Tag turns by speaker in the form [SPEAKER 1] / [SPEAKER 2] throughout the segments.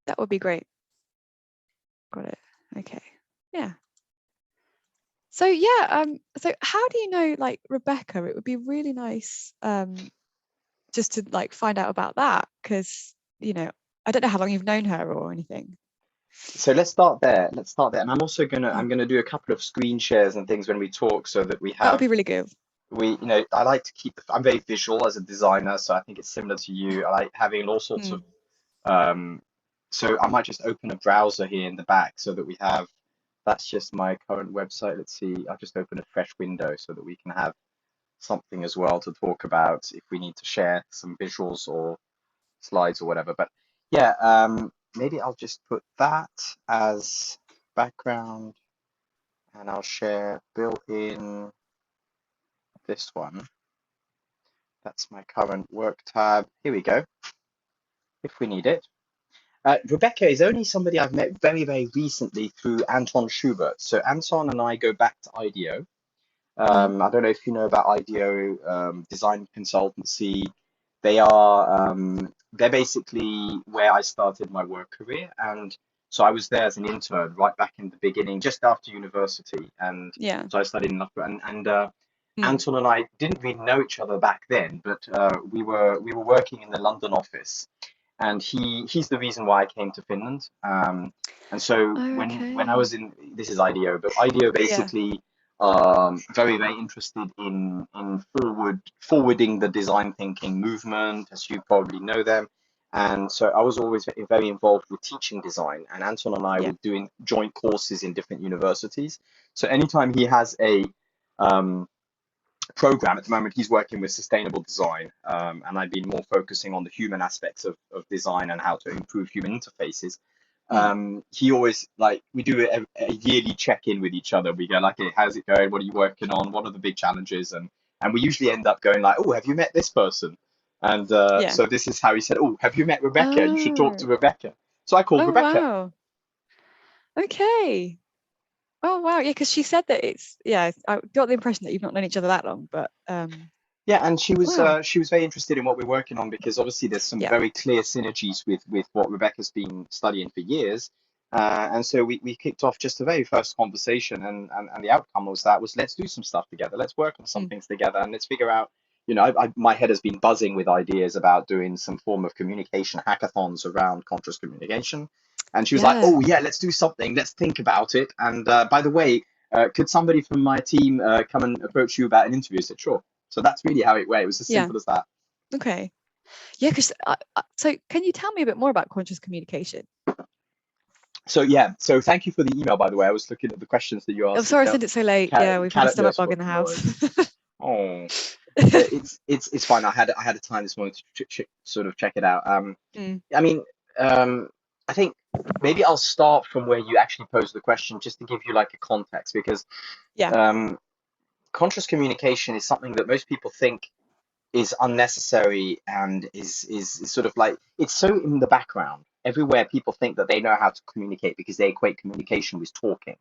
[SPEAKER 1] That would be great. Got it. Okay. Yeah. So yeah, so how do you know like Rebecca? It would be really nice just to like find out about that, because I don't know how long you've known her or anything.
[SPEAKER 2] So let's start there. Let's start there. And I'm also gonna
[SPEAKER 1] Mm.
[SPEAKER 2] I'm gonna do a couple of screen shares and things when we talk so that we
[SPEAKER 1] That would
[SPEAKER 2] have
[SPEAKER 1] be really good.
[SPEAKER 2] I like to keep I'm very visual as a designer, so I think it's similar to you. I like having all sorts of
[SPEAKER 1] Mm.
[SPEAKER 2] um so I might just open a browser here in the back so that we have that's just my current website. Let's see, I'll just open a fresh window so that we can have something as well to talk about if we need to share some visuals or slides or whatever. But yeah, maybe I'll just put that as background and I'll share built-in this one. That's my current work tab. Here we go, if we need it. Rebecca is only somebody I've met very, very recently through Anton Schubert. So Anton and I go back to IDEO.
[SPEAKER 1] Mm.
[SPEAKER 2] I don't know if you know about IDEO, design consultancy. They're basically where I started my work career, and so I was there as an intern right back in the beginning, just after university, and
[SPEAKER 1] Yeah.
[SPEAKER 2] so I studied in Loughborough, and
[SPEAKER 1] Mm.
[SPEAKER 2] Anton and I didn't really know each other back then, but we were working in the London office, and he's the reason why I came to Finland. And so
[SPEAKER 1] Oh,
[SPEAKER 2] when I
[SPEAKER 1] okay.
[SPEAKER 2] was in this is IDEO, but IDEO
[SPEAKER 1] Yeah.
[SPEAKER 2] basically very very interested in forwarding the design thinking movement, as you probably know them. And so I was always very involved with teaching design, and Anton and I
[SPEAKER 1] Yeah.
[SPEAKER 2] were doing joint courses in different universities. So anytime he has a um, program. At the moment, he's working with sustainable design, and I've been more focusing on the human aspects of design and how to improve human interfaces.
[SPEAKER 1] Mm.
[SPEAKER 2] He always like we do a yearly check-in with each other. We go like, hey, how's it going? What are you working on? What are the big challenges? And we usually end up going like, oh, have you met this person? And
[SPEAKER 1] Yeah.
[SPEAKER 2] so this is how he said, oh, have you met Rebecca? You should talk
[SPEAKER 1] Oh.
[SPEAKER 2] to Rebecca. So I called
[SPEAKER 1] Oh,
[SPEAKER 2] Rebecca.
[SPEAKER 1] wow. Okay. Oh, wow. Yeah, because she said that yeah, I got the impression that you've not known each other that long, but
[SPEAKER 2] Yeah, and
[SPEAKER 1] wow.
[SPEAKER 2] she was very interested in what we're working on because obviously there's some
[SPEAKER 1] Yeah.
[SPEAKER 2] very clear synergies with what Rebecca's been studying for years. And so we kicked off just the very first conversation and the outcome was let's do some stuff together. Let's work on some
[SPEAKER 1] Mm.
[SPEAKER 2] things together and let's figure out, my head has been buzzing with ideas about doing some form of communication hackathons around conscious communication. And she was like,
[SPEAKER 1] Yeah.
[SPEAKER 2] oh yeah, let's do something. Let's think about it. And by the way, could somebody from my team come and approach you about an interview? I said, sure. So that's really how it went. It was as
[SPEAKER 1] Yeah.
[SPEAKER 2] simple as that.
[SPEAKER 1] Okay. Yeah, because so can you tell me a bit more about conscious communication?
[SPEAKER 2] So yeah, so thank you for the email, by the way. I was looking at the questions that you
[SPEAKER 1] I'm
[SPEAKER 2] asked.
[SPEAKER 1] sorry I sent it so late. Yeah, we've had a
[SPEAKER 2] No,
[SPEAKER 1] stomach bug in the
[SPEAKER 2] no
[SPEAKER 1] house.
[SPEAKER 2] worries. Oh, it's fine. I had a time this morning to sort of check it out.
[SPEAKER 1] Mm.
[SPEAKER 2] I mean, I think maybe I'll start from where you actually posed the question, just to give you like a context, because
[SPEAKER 1] Yeah.
[SPEAKER 2] um, conscious communication is something that most people think is unnecessary and is sort of like it's so in the background everywhere. People think that they know how to communicate because they equate communication with talking,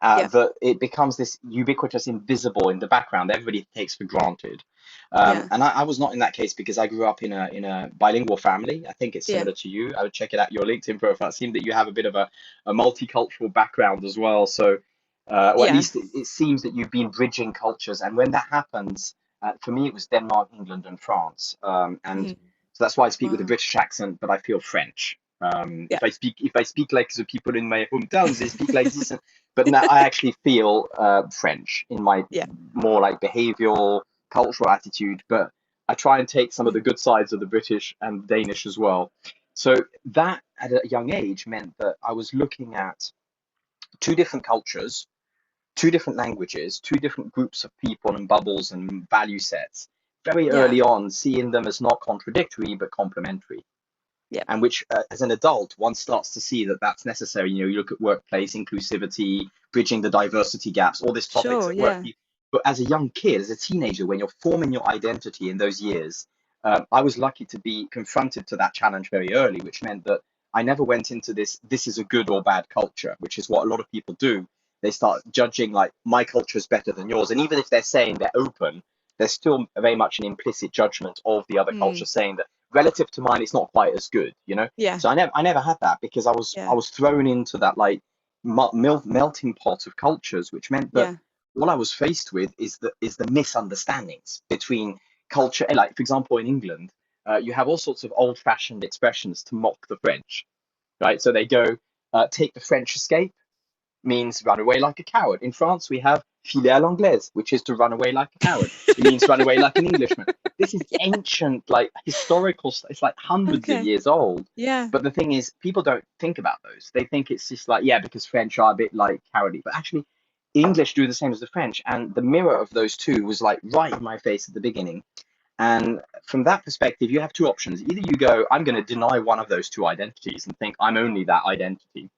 [SPEAKER 1] Yeah.
[SPEAKER 2] that it becomes this ubiquitous invisible in the background everybody takes for granted.
[SPEAKER 1] Yeah.
[SPEAKER 2] And I was not in that case because I grew up in a bilingual family. I think it's
[SPEAKER 1] Yeah.
[SPEAKER 2] similar to you. I would check it out your LinkedIn profile. It seemed that you have a bit of a multicultural background as well, so or at
[SPEAKER 1] Yeah.
[SPEAKER 2] least it seems that you've been bridging cultures. And when that happens, for me, it was Denmark, England, and France. And
[SPEAKER 1] Mm.
[SPEAKER 2] so that's why I speak with a
[SPEAKER 1] Wow.
[SPEAKER 2] British accent, but I feel French.
[SPEAKER 1] Yeah.
[SPEAKER 2] If I speak like the people in my hometown, they speak like this. But now I actually feel French in my
[SPEAKER 1] Yeah.
[SPEAKER 2] more like behavioral, cultural attitude. But I try and take some of
[SPEAKER 1] Mm.
[SPEAKER 2] the good sides of the British and Danish as well. So that at a young age meant that I was looking at two different cultures, two different languages, two different groups of people and bubbles and value sets very
[SPEAKER 1] Yeah.
[SPEAKER 2] early on, seeing them as not contradictory but complementary.
[SPEAKER 1] Yeah.
[SPEAKER 2] And which, as an adult, one starts to see that that's necessary. You look at workplace inclusivity, bridging the diversity gaps, all these topics
[SPEAKER 1] Sure.
[SPEAKER 2] at work.
[SPEAKER 1] Yeah.
[SPEAKER 2] But as a young kid, as a teenager, when you're forming your identity in those years, I was lucky to be confronted to that challenge very early, which meant that I never went into this is a good or bad culture, which is what a lot of people do. They start judging like my culture is better than yours. And even if they're saying they're open, there's still very much an implicit judgment of the other
[SPEAKER 1] Mm.
[SPEAKER 2] culture saying that relative to mine, it's not quite as good,
[SPEAKER 1] Yeah.
[SPEAKER 2] So I never had that because I
[SPEAKER 1] Yeah.
[SPEAKER 2] was thrown into that like melting pot of cultures, which meant that
[SPEAKER 1] Yeah.
[SPEAKER 2] what I was faced with is the misunderstandings between culture. Like for example, in England, you have all sorts of old-fashioned expressions to mock the French, right? So they go, take the French escape means run away like a coward. In France, we have filer à l'anglaise, which is to run away like a coward. It means run away like an Englishman. This is
[SPEAKER 1] Yeah.
[SPEAKER 2] ancient, like historical, it's like hundreds of
[SPEAKER 1] Okay.
[SPEAKER 2] years old.
[SPEAKER 1] Yeah.
[SPEAKER 2] But the thing is, people don't think about those. They think it's just like, yeah, because French are a bit like cowardly. But actually, English do the same as the French. And the mirror of those two was like right in my face at the beginning. And from that perspective, you have two options. Either you go, I'm going to deny one of those two identities and think I'm only that identity,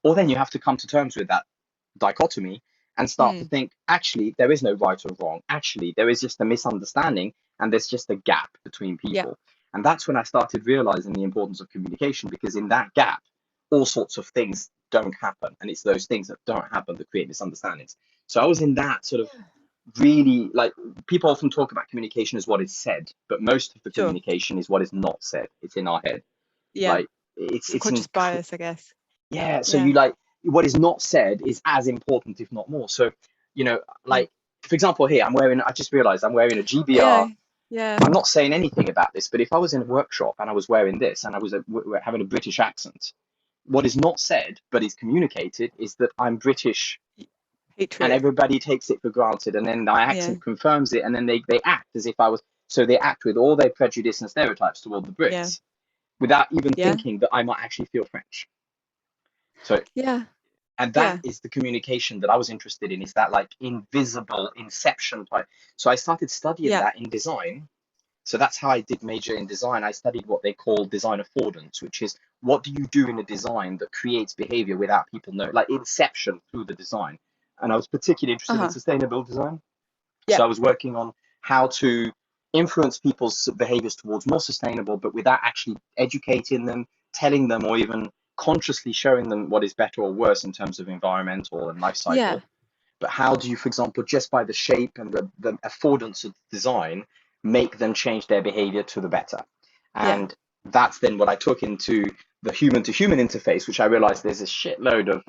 [SPEAKER 2] or then you have to come to terms with that dichotomy and start to
[SPEAKER 1] Mm.
[SPEAKER 2] think, actually, there is no right or wrong. Actually, there is just a misunderstanding and there's just a gap between
[SPEAKER 1] Yeah.
[SPEAKER 2] people. And that's when I started realizing the importance of communication, because in that gap, all sorts of things don't happen. And it's those things that don't happen that create misunderstandings. So I was in that sort of really, like, people often talk about communication as what is said, but most of the
[SPEAKER 1] Sure.
[SPEAKER 2] communication is what is not said. It's in our head.
[SPEAKER 1] Yeah.
[SPEAKER 2] Like, it's
[SPEAKER 1] Subconscious bias, I guess.
[SPEAKER 2] yeah, so
[SPEAKER 1] Yeah.
[SPEAKER 2] you like what is not said is as important, if not more. So,
[SPEAKER 1] Mm.
[SPEAKER 2] like for example, here I just realized I'm wearing a
[SPEAKER 1] Yeah.
[SPEAKER 2] GBR.
[SPEAKER 1] Yeah.
[SPEAKER 2] I'm not saying anything about this, but if I was in a workshop and I was wearing this and I was having a British accent, what is not said but is communicated is that I'm British, and
[SPEAKER 1] Patriot.
[SPEAKER 2] everybody takes it for granted, and then my
[SPEAKER 1] Yeah.
[SPEAKER 2] accent confirms it, and then they act as if I was. So they act with all their prejudice and stereotypes toward the
[SPEAKER 1] Yeah.
[SPEAKER 2] Brits without even
[SPEAKER 1] Yeah.
[SPEAKER 2] thinking that I might actually feel French. So
[SPEAKER 1] Yeah.
[SPEAKER 2] and that
[SPEAKER 1] Yeah.
[SPEAKER 2] is the communication that I was interested in, is that like invisible inception type. So I started studying
[SPEAKER 1] Yeah.
[SPEAKER 2] that in design. So that's how I did major in design. I studied what they call design affordance, which is what do you do in a design that creates behavior without people knowing, like inception through the design. And I was particularly interested in
[SPEAKER 1] Uh-huh.
[SPEAKER 2] sustainable design.
[SPEAKER 1] Yeah.
[SPEAKER 2] So I was working on how to influence people's behaviors towards more sustainable, but without actually educating them, telling them, or even consciously showing them what is better or worse in terms of environmental and life
[SPEAKER 1] Yeah.
[SPEAKER 2] cycle. But how do you, for example, just by the shape and the affordance of design, make them change their behavior to the better?
[SPEAKER 1] Yeah.
[SPEAKER 2] And that's then what I took into the human to human interface, which I realized there's a shitload of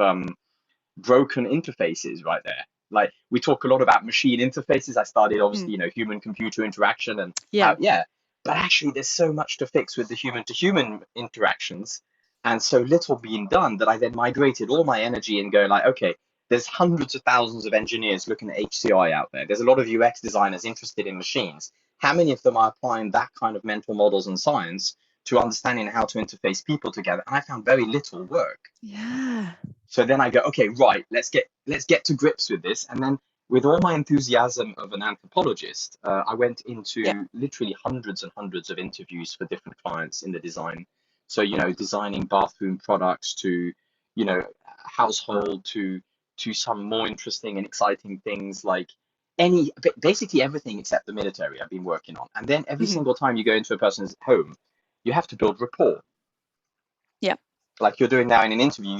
[SPEAKER 2] broken interfaces right there. Like we talk a lot about machine interfaces. I studied
[SPEAKER 1] Mm.
[SPEAKER 2] obviously, human computer interaction and how,
[SPEAKER 1] Yeah.
[SPEAKER 2] yeah, but actually there's so much to fix with the human to human interactions and so little being done that I then migrated all my energy and go like, okay, there's hundreds of thousands of engineers looking at HCI out there. There's a lot of UX designers interested in machines. How many of them are applying that kind of mental models and science to understanding how to interface people together? And I found very little work.
[SPEAKER 1] Yeah.
[SPEAKER 2] So then I go, okay, right, let's get to grips with this. And then with all my enthusiasm of an anthropologist, I went
[SPEAKER 1] Yeah.
[SPEAKER 2] into literally hundreds and hundreds of interviews for different clients in the design. So, designing bathroom products to, household to some more interesting and exciting things like basically everything except the military I've been working on. And then every
[SPEAKER 1] Hmm.
[SPEAKER 2] single time you go into a person's home, you have to build rapport
[SPEAKER 1] Yeah.
[SPEAKER 2] like you're doing now in an interview.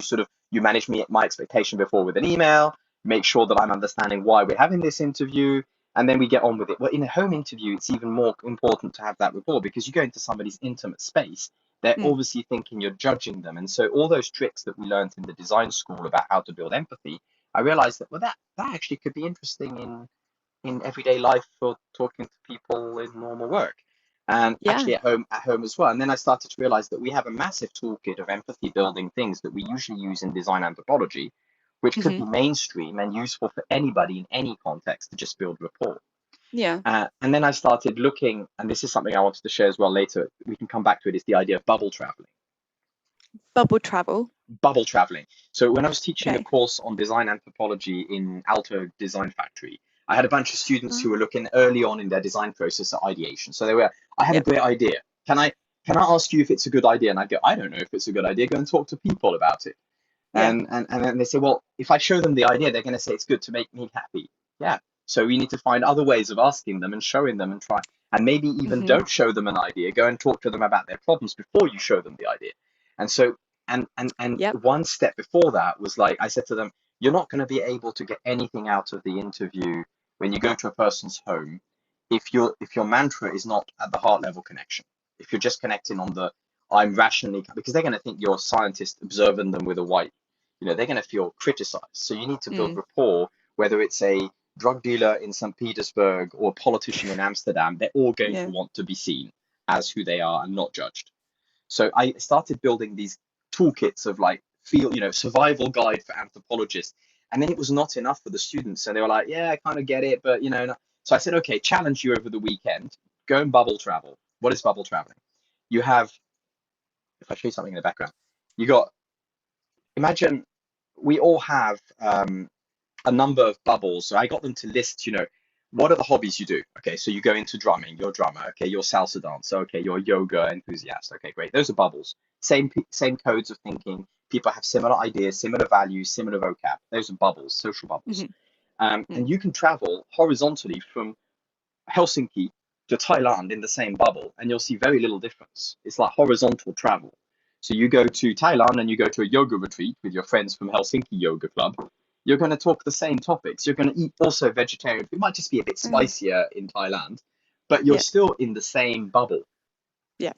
[SPEAKER 2] You manage my expectation before with an email, make sure that I'm understanding why we're having this interview, and then we get on with it. Well, in a home interview, it's even more important to have that rapport because you go into somebody's intimate space. They're
[SPEAKER 1] Mm.
[SPEAKER 2] obviously thinking you're judging them, and so all those tricks that we learned in the design school about how to build empathy, I realized that that actually could be interesting in everyday life for talking to people in normal work, and
[SPEAKER 1] Yeah.
[SPEAKER 2] actually at home as well. And then I started to realize that we have a massive toolkit of empathy building things that we usually use in design anthropology, which could
[SPEAKER 1] Hmm.
[SPEAKER 2] be mainstream and useful for anybody in any context to just build rapport.
[SPEAKER 1] Yeah.
[SPEAKER 2] And then I started looking, and this is something I wanted to share as well later. We can come back to it. Is the idea of bubble traveling.
[SPEAKER 1] Bubble travel.
[SPEAKER 2] Bubble traveling. So when I was teaching a
[SPEAKER 1] Okay.
[SPEAKER 2] course on design anthropology in Alto Design Factory, I had a bunch of students who
[SPEAKER 1] Oh.
[SPEAKER 2] were looking early on in their design process at ideation. So I have a
[SPEAKER 1] Yeah.
[SPEAKER 2] great idea. Can I ask you if it's a good idea? And I go, I don't know if it's a good idea. Go and talk to people about it.
[SPEAKER 1] Yeah.
[SPEAKER 2] And then they say, well, if I show them the idea, they're going to say it's good to make me happy. Yeah. So we need to find other ways of asking them and showing them and try. And maybe even
[SPEAKER 1] Hmm.
[SPEAKER 2] don't show them an idea. Go and talk to them about their problems before you show them the idea. And so, and
[SPEAKER 1] Yep.
[SPEAKER 2] one step before that was like, I said to them, you're not going to be able to get anything out of the interview when you go to a person's home if your mantra is not at the heart level connection. if you're just connecting on the I'm rationally, because they're going to think you're a scientist observing them with a white, they're going to feel criticized. So you need to build
[SPEAKER 1] Mm.
[SPEAKER 2] rapport, whether it's a drug dealer in St. Petersburg or a politician in Amsterdam, they're all going to
[SPEAKER 1] Yeah.
[SPEAKER 2] want to be seen as who they are and not judged. So I started building these toolkits of like survival guide for anthropologists. And then it was not enough for the students. So they were like, yeah, I kind of get it, but no. So I said, okay, challenge you over the weekend. Go and bubble travel. What is bubble traveling? You have, if I show you something in the background, you got, imagine we all have a number of bubbles. So I got them to list, what are the hobbies you do? Okay, so you go into drumming, you're a drummer. Okay, you're salsa dancer. Okay, you're a yoga enthusiast. Okay, great. Those are bubbles. Same codes of thinking. People have similar ideas, similar values, similar vocab. Those are bubbles, social bubbles.
[SPEAKER 1] Hmm.
[SPEAKER 2] And you can travel horizontally from Helsinki to Thailand in the same bubble, and you'll see very little difference. It's like horizontal travel. So you go to Thailand and you go to a yoga retreat with your friends from Helsinki Yoga Club. You're going to talk the same topics. You're going to eat also vegetarian. It might just be a bit
[SPEAKER 1] Mm.
[SPEAKER 2] spicier in Thailand, but you're
[SPEAKER 1] Yeah.
[SPEAKER 2] still in the same bubble.
[SPEAKER 1] Yeah.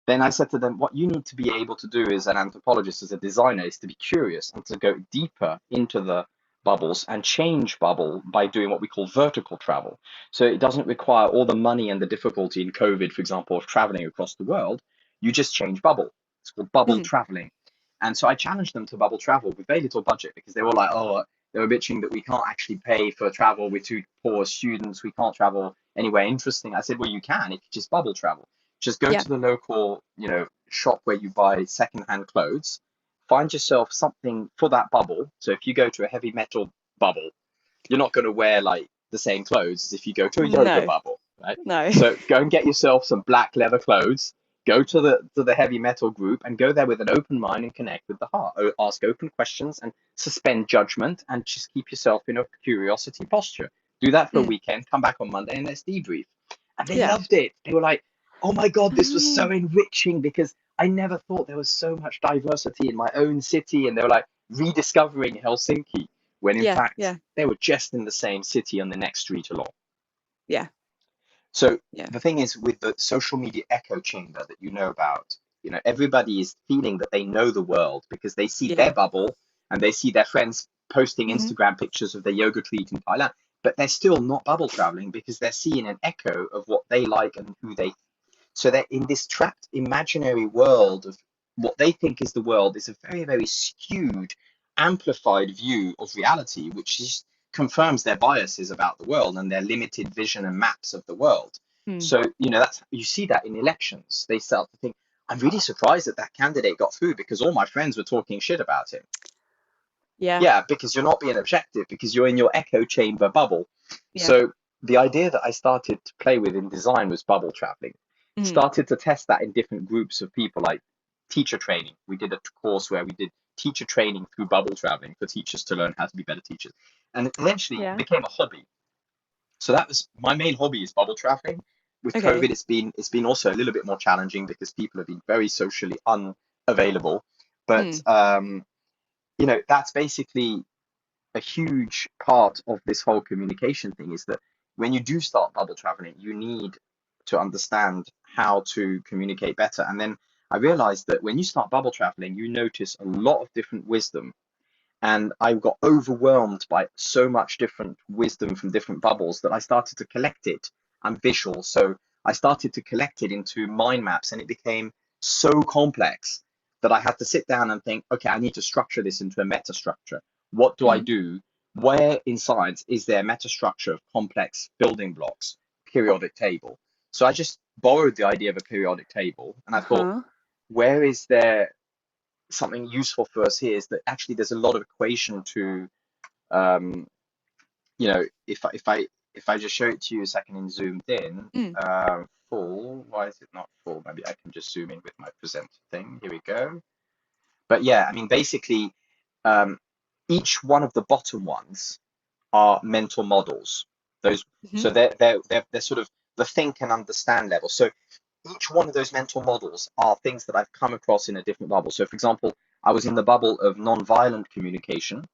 [SPEAKER 2] Then I said to them, what you need to be able to do as an anthropologist, as a designer, is to be curious and to go deeper into the bubbles and change bubble by doing what we call vertical travel. So it doesn't require all the money and the difficulty in COVID, for example, of traveling across the world. You just change bubble. It's called bubble
[SPEAKER 1] Hmm.
[SPEAKER 2] traveling. And so I challenged them to bubble travel with very little budget because they were like, oh, they were bitching that we can't actually pay for travel. We're too poor students. We can't travel anywhere interesting. I said, well, you can if you just bubble travel. Just go
[SPEAKER 1] Yeah.
[SPEAKER 2] to the local, shop where you buy secondhand clothes. Find yourself something for that bubble. So if you go to a heavy metal bubble, you're not going to wear like the same clothes as if you go to a yoga
[SPEAKER 1] No.
[SPEAKER 2] bubble, right?
[SPEAKER 1] No.
[SPEAKER 2] So go and get yourself some black leather clothes. Go to the heavy metal group and go there with an open mind and connect with the heart. Ask open questions and suspend judgment and just keep yourself in a curiosity posture. Do that for a
[SPEAKER 1] Mm.
[SPEAKER 2] weekend. Come back on Monday and let's debrief. And they
[SPEAKER 1] Yeah.
[SPEAKER 2] loved it. They were like, "Oh my God, this was so
[SPEAKER 1] Mm.
[SPEAKER 2] enriching because I never thought there was so much diversity in my own city." And they were like rediscovering Helsinki when in
[SPEAKER 1] Yeah.
[SPEAKER 2] fact
[SPEAKER 1] Yeah.
[SPEAKER 2] they were just in the same city on the next street along.
[SPEAKER 1] Yeah.
[SPEAKER 2] So
[SPEAKER 1] Yeah.
[SPEAKER 2] the thing is with the social media echo chamber that you know about, everybody is feeling that they know the world because they see
[SPEAKER 1] Yeah.
[SPEAKER 2] their bubble and they see their friends posting
[SPEAKER 1] Hmm.
[SPEAKER 2] Instagram pictures of their yoga retreat in Thailand, but they're still not bubble traveling because they're seeing an echo of what they like and who they. So they're in this trapped imaginary world of what they think is the world is a very, very skewed, amplified view of reality, which is, confirms their biases about the world and their limited vision and maps of the world.
[SPEAKER 1] Mm.
[SPEAKER 2] So, that's you see that in elections. They start to think, I'm really surprised that that candidate got through because all my friends were talking shit about him.
[SPEAKER 1] Yeah.
[SPEAKER 2] Yeah, because you're not being objective, because you're in your echo chamber bubble.
[SPEAKER 1] Yeah.
[SPEAKER 2] So the idea that I started to play with in design was bubble traveling.
[SPEAKER 1] Mm.
[SPEAKER 2] Started to test that in different groups of people, like teacher training. We did a course where we did teacher training through bubble traveling for teachers to learn how to be better teachers. And eventually it
[SPEAKER 1] Yeah.
[SPEAKER 2] became a hobby. So that was my main hobby, is bubble traveling. With
[SPEAKER 1] Okay.
[SPEAKER 2] COVID, it's been also a little bit more challenging because people have been very socially unavailable. But
[SPEAKER 1] Mm.
[SPEAKER 2] that's basically a huge part of this whole communication thing, is that when you do start bubble traveling, you need to understand how to communicate better. And then I realized that when you start bubble traveling, you notice a lot of different wisdom. And I got overwhelmed by so much different wisdom from different bubbles that I started to collect it. I'm visual, so I started to collect it into mind maps, and it became so complex that I had to sit down and think, okay, I need to structure this into a meta structure. What do I
[SPEAKER 1] Mm.
[SPEAKER 2] do? Where in science is there meta structure of complex building blocks, periodic table? So I just borrowed the idea of a periodic table, and I thought,
[SPEAKER 1] Uh-huh.
[SPEAKER 2] where is there something useful for us here, is that actually there's a lot of equation to, um, if I just show it to you a second in zoomed in,
[SPEAKER 1] Mm.
[SPEAKER 2] full, why is it not full? Maybe I can just zoom in with my presenter thing. Here we go. But yeah, I mean, basically, um, each one of the bottom ones are mental models. Those,
[SPEAKER 1] Hmm.
[SPEAKER 2] so they're sort of the think and understand level. So each one of those mental models are things that I've come across in a different bubble. So, for example, I was in the bubble of non-violent communication,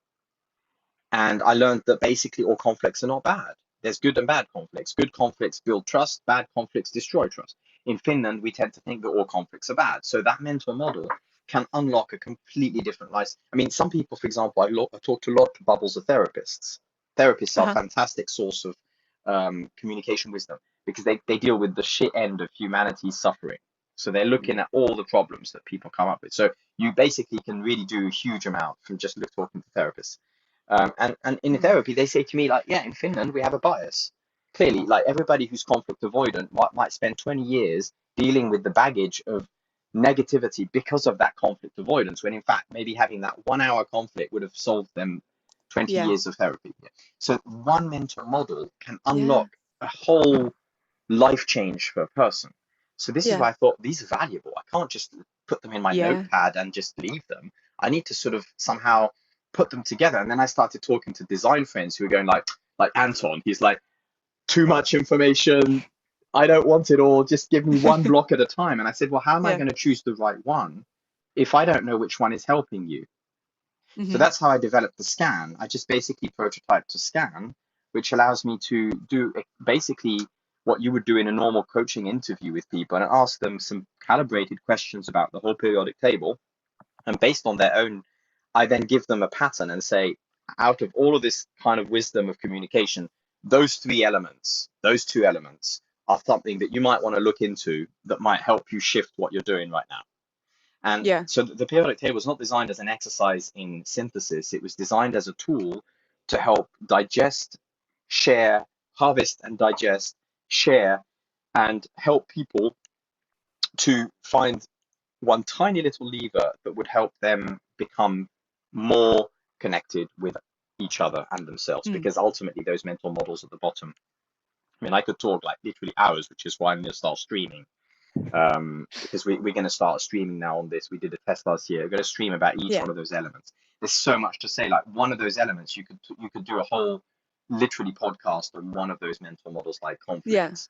[SPEAKER 2] and I learned that basically all conflicts are not bad. There's good and bad conflicts. Good conflicts build trust, bad conflicts destroy trust. in Finland, we tend to think that all conflicts are bad. So that mental model can unlock a completely different life. I mean, some people, for example, I talk to a lot of bubbles of therapists. Therapists are a
[SPEAKER 1] Uh-huh.
[SPEAKER 2] fantastic source of communication wisdom because they deal with the shit end of humanity's suffering. So they're looking at all the problems that people come up with. So you basically can really do a huge amount from just talking to therapists. And in
[SPEAKER 1] Mm.
[SPEAKER 2] therapy, they say to me, like, yeah, in Finland, we have a bias. Clearly, like everybody who's conflict avoidant might spend 20 years dealing with the baggage of negativity because of that conflict avoidance, when in fact, maybe having that 1 hour conflict would have solved them 20
[SPEAKER 1] Yeah.
[SPEAKER 2] years of therapy. So one mental model can
[SPEAKER 1] Yeah.
[SPEAKER 2] unlock a whole life change for a person. So this is
[SPEAKER 1] Yeah.
[SPEAKER 2] why I thought these are valuable. I can't just put them in my
[SPEAKER 1] Yeah.
[SPEAKER 2] notepad and just leave them. I need to sort of somehow put them together. And then I started talking to design friends who were going like Anton, he's like, too much information. I don't want it all. Just give me one block at a time. And I said, well, how am I
[SPEAKER 1] Yeah.
[SPEAKER 2] going to choose the right one if I don't know which one is helping you? So
[SPEAKER 1] Hmm.
[SPEAKER 2] that's how I developed the scan. I just basically prototyped a scan, which allows me to do basically what you would do in a normal coaching interview with people and ask them some calibrated questions about the whole periodic table. And based on their own, I then give them a pattern and say, out of all of this kind of wisdom of communication, those three elements, those two elements are something that you might want to look into that might help you shift what you're doing right now. And
[SPEAKER 1] Yeah.
[SPEAKER 2] so the periodic table was not designed as an exercise in synthesis. It was designed as a tool to help digest, share, harvest and digest, share, and help people to find one tiny little lever that would help them become more connected with each other and themselves.
[SPEAKER 1] Mm.
[SPEAKER 2] Because ultimately, those mental models at the bottom, I mean, I could talk like literally hours, which is why I'm going to start streaming. Because we're going to start streaming now on this. We did a test last year. We're going to stream about each
[SPEAKER 1] Yeah.
[SPEAKER 2] one of those elements. There's so much to say. Like one of those elements, you could do a whole literally podcast on one of those mental models, like
[SPEAKER 1] Yeah.
[SPEAKER 2] conflicts.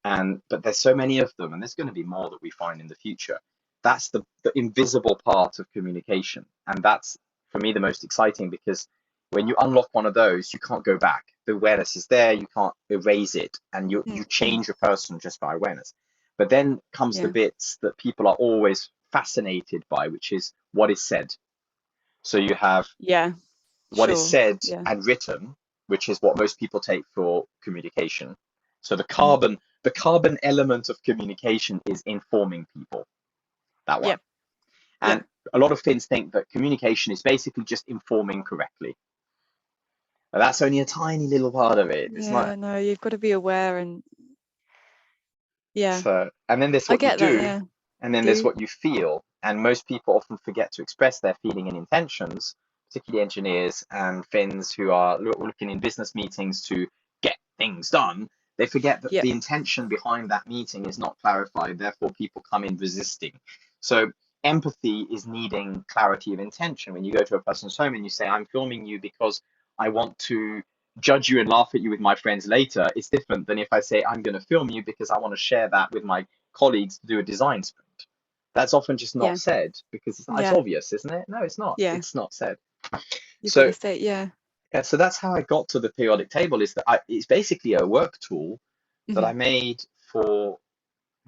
[SPEAKER 2] And but there's so many of them, and there's going to be more that we find in the future. That's the invisible part of communication, and that's for me the most exciting, because when you unlock one of those, you can't go back. The awareness is there, you can't erase it, and you
[SPEAKER 1] Mm. Mm.
[SPEAKER 2] change a person just by awareness. But then comes the
[SPEAKER 1] Yeah.
[SPEAKER 2] bits that people are always fascinated by, which is what is said. So you have
[SPEAKER 1] Yeah.
[SPEAKER 2] what is
[SPEAKER 1] Sure.
[SPEAKER 2] said
[SPEAKER 1] Yeah.
[SPEAKER 2] and written, which is what most people take for communication. So
[SPEAKER 1] Mm.
[SPEAKER 2] the carbon element of communication is informing people, that
[SPEAKER 1] Yeah.
[SPEAKER 2] one.
[SPEAKER 1] Yeah.
[SPEAKER 2] And a lot of Finns think that communication is basically just informing correctly. But that's only a tiny little part of it. It's
[SPEAKER 1] Yeah.
[SPEAKER 2] not.
[SPEAKER 1] No, you've got to be aware and yeah.
[SPEAKER 2] So, and then there's
[SPEAKER 1] I
[SPEAKER 2] what you
[SPEAKER 1] get that.
[SPEAKER 2] do,
[SPEAKER 1] Yeah.
[SPEAKER 2] and then there's
[SPEAKER 1] Do.
[SPEAKER 2] what you feel. And most people often forget to express their feeling and intentions, particularly engineers and Finns who are looking in business meetings to get things done. They forget that
[SPEAKER 1] Yep.
[SPEAKER 2] the intention behind that meeting is not clarified. Therefore, people come in resisting. So, empathy is needing clarity of intention. When you go to a person's home and you say, I'm filming you because I want to judge you and laugh at you with my friends later, it's different than if I say I'm going to film you because I want to share that with my colleagues to do a design sprint. That's often just not
[SPEAKER 1] Yeah.
[SPEAKER 2] said because it's
[SPEAKER 1] Yeah.
[SPEAKER 2] obvious, isn't it? No, it's not.
[SPEAKER 1] Yeah.
[SPEAKER 2] It's not said.
[SPEAKER 1] You've got
[SPEAKER 2] So
[SPEAKER 1] to say yeah.
[SPEAKER 2] yeah, so that's how I got to the periodic table. Is that it's basically a work tool that
[SPEAKER 1] Hmm.
[SPEAKER 2] I made for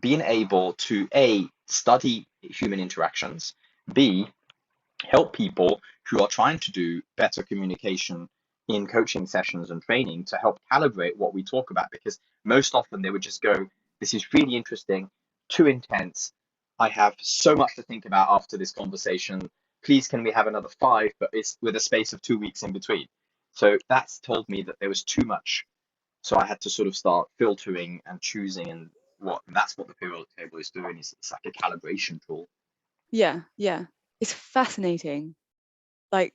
[SPEAKER 2] being able to A, study human interactions, B, help people who are trying to do better communication in coaching sessions and training to help calibrate what we talk about. Because most often they would just go, this is really interesting, too intense. I have so much to think about after this conversation. Please, can we have another five? But it's with a space of 2 weeks in between. So that's told me that there was too much. So I had to sort of start filtering and choosing, and that's what the periodic table is doing. It's like a calibration tool.
[SPEAKER 1] Yeah. Yeah. It's fascinating. Like,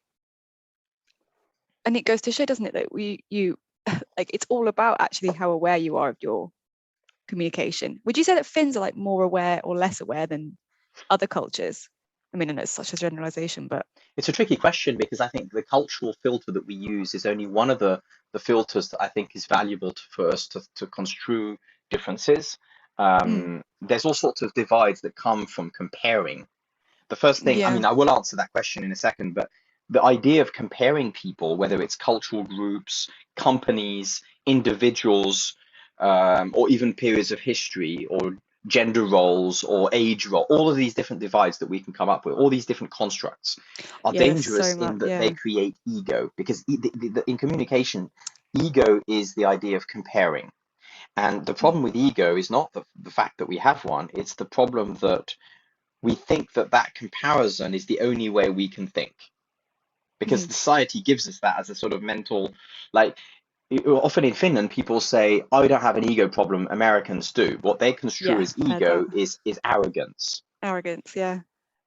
[SPEAKER 1] and it goes to show, doesn't it, that you like it's all about actually how aware you are of your communication. Would you say that Finns are like more aware or less aware than other cultures? I mean, I know it's such a generalization, but
[SPEAKER 2] It's a tricky question because I think the cultural filter that we use is only one of the filters that I think is valuable for us to construe differences.
[SPEAKER 1] mm,
[SPEAKER 2] There's all sorts of divides that come from comparing. The first thing, I
[SPEAKER 1] yeah,
[SPEAKER 2] mean, I will answer that question in a second, but the idea of comparing people, whether it's cultural groups, companies, individuals, or even periods of history or gender roles or age role, all of these different divides that we can come up with, all these different constructs are
[SPEAKER 1] Yeah, there's so
[SPEAKER 2] dangerous
[SPEAKER 1] much.
[SPEAKER 2] in that they
[SPEAKER 1] Yeah.
[SPEAKER 2] create ego, because in communication, ego is the idea of comparing. And the
[SPEAKER 1] Mm,
[SPEAKER 2] problem with ego is not the fact that we have one, it's the problem that we think that that comparison is the only way we can think, because
[SPEAKER 1] mhm.
[SPEAKER 2] society gives us that as a sort of mental, like, often in Finland, people say, "I don't have an ego problem." Americans do. What they construe
[SPEAKER 1] Yeah,
[SPEAKER 2] as
[SPEAKER 1] I've heard that.
[SPEAKER 2] ego is arrogance.
[SPEAKER 1] Arrogance, yeah.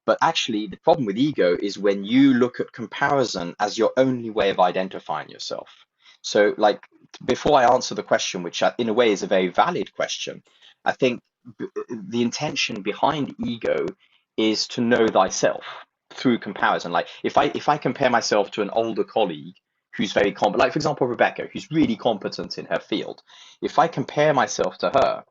[SPEAKER 2] But actually, the problem with ego is when you look at comparison as your only way of identifying yourself. So, like, before I answer the question, which in a way is a very valid question, I think the intention behind ego is to know thyself through comparison. Like, if I compare myself to an older colleague who's very competent, like for example Rebecca, who's really competent in her field, if I compare myself to her,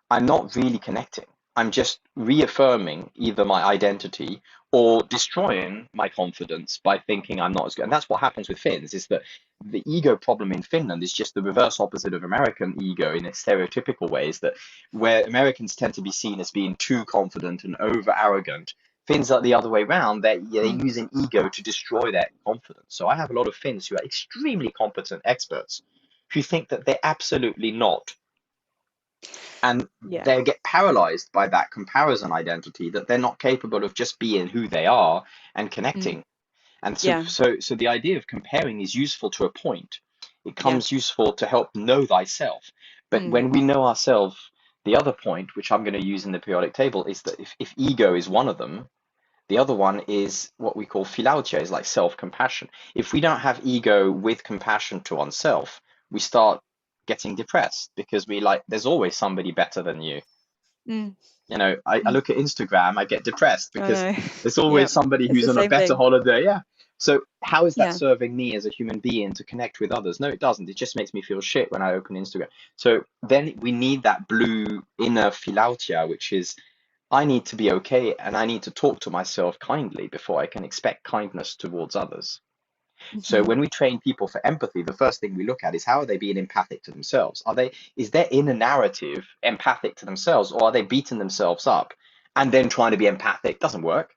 [SPEAKER 2] I'm not really connecting. I'm just reaffirming either my identity or destroying my confidence by thinking I'm not as good. And that's what happens with Finns, is that the ego problem in Finland is just the reverse opposite of American ego in a stereotypical way, is that where Americans tend to be seen as being too confident and over arrogant, Finns are the other way around. They're
[SPEAKER 1] Mm,
[SPEAKER 2] using ego to destroy their confidence. So I have a lot of Finns who are extremely competent experts who think that they're absolutely not, and
[SPEAKER 1] yeah.
[SPEAKER 2] they get paralyzed by that comparison identity, that they're not capable of just being who they are and
[SPEAKER 1] Mm,
[SPEAKER 2] connecting. And so
[SPEAKER 1] yeah.
[SPEAKER 2] so the idea of comparing is useful to a point. It
[SPEAKER 1] Yeah.
[SPEAKER 2] comes useful to help know thyself. But
[SPEAKER 1] Mm,
[SPEAKER 2] when we know ourselves, the other point, which I'm going to use in the periodic table, is that if ego is one of them, the other one is what we call philautia, is like self-compassion. If we don't have ego with compassion to oneself, we start getting depressed because we like, there's always somebody better than you.
[SPEAKER 1] mm,
[SPEAKER 2] I
[SPEAKER 1] mm.
[SPEAKER 2] look at Instagram, I get depressed
[SPEAKER 1] I
[SPEAKER 2] because
[SPEAKER 1] know.
[SPEAKER 2] there's
[SPEAKER 1] Yeah.
[SPEAKER 2] always somebody
[SPEAKER 1] It's
[SPEAKER 2] who's
[SPEAKER 1] the
[SPEAKER 2] on a
[SPEAKER 1] same
[SPEAKER 2] better
[SPEAKER 1] thing.
[SPEAKER 2] holiday. Yeah. So how is that
[SPEAKER 1] Yeah.
[SPEAKER 2] serving me as a human being to connect with others? No, it doesn't. It just makes me feel shit when I open Instagram. So then we need that blue inner philautia, which is, I need to be okay and I need to talk to myself kindly before I can expect kindness towards others. So
[SPEAKER 1] Hmm.
[SPEAKER 2] when we train people for empathy, the first thing we look at is, how are they being empathic to themselves? Is their inner narrative empathic to themselves, or are they beating themselves up and then trying to be empathic? Doesn't work.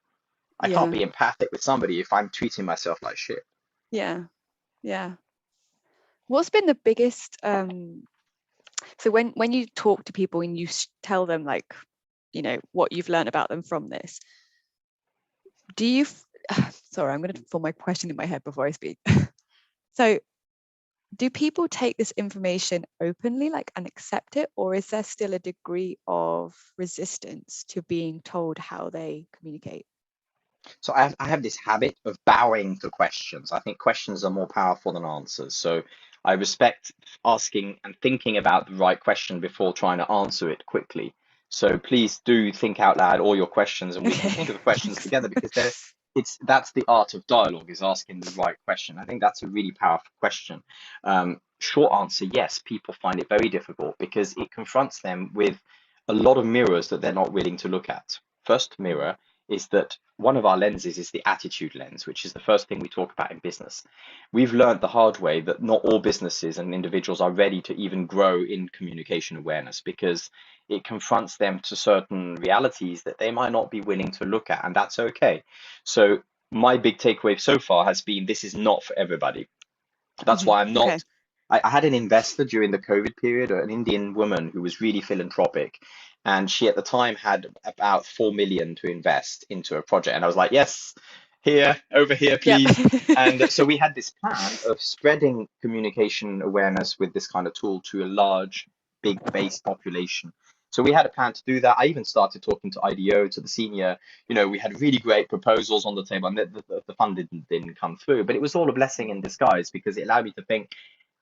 [SPEAKER 2] I can't
[SPEAKER 1] Yeah.
[SPEAKER 2] be empathic with somebody if I'm treating myself like shit.
[SPEAKER 1] Yeah. Yeah. What's been the biggest so when you talk to people and you tell them like, what you've learned about them from this, do you sorry, I'm going to form my question in my head before I speak. So do people take this information openly, like, and accept it, or is there still a degree of resistance to being told how they communicate?
[SPEAKER 2] So I have this habit of bowing to questions. I think questions are more powerful than answers. So I respect asking and thinking about the right question before trying to answer it quickly. So please do think out loud all your questions, and we can
[SPEAKER 1] Okay.
[SPEAKER 2] think of the questions
[SPEAKER 1] Thanks.
[SPEAKER 2] together, because that's the art of dialogue, is asking the right question. I think that's a really powerful question. Short answer, yes, people find it very difficult because it confronts them with a lot of mirrors that they're not willing to look at. First
[SPEAKER 1] Mm,
[SPEAKER 2] mirror is that one of our lenses is the attitude lens, which is the first thing we talk about in business. We've learned the hard way that not all businesses and individuals are ready to even grow in communication awareness, because it confronts them to certain realities that they might not be willing to look at, and that's okay. So my big takeaway so far has been, this is not for everybody. That's
[SPEAKER 1] mhm.
[SPEAKER 2] why I'm
[SPEAKER 1] Okay.
[SPEAKER 2] not. I had an investor during the COVID period, an Indian woman who was really philanthropic, and she at the time had about 4 million to invest into a project. And I was like, yes, here, over here,
[SPEAKER 1] Yep.
[SPEAKER 2] please. And so we had this plan of spreading communication awareness with this kind of tool to a large, big base population. So we had a plan to do that. I even started talking to IDO, to the senior. We had really great proposals on the table, and the fund didn't come through. But it was all a blessing in disguise, because it allowed me to think,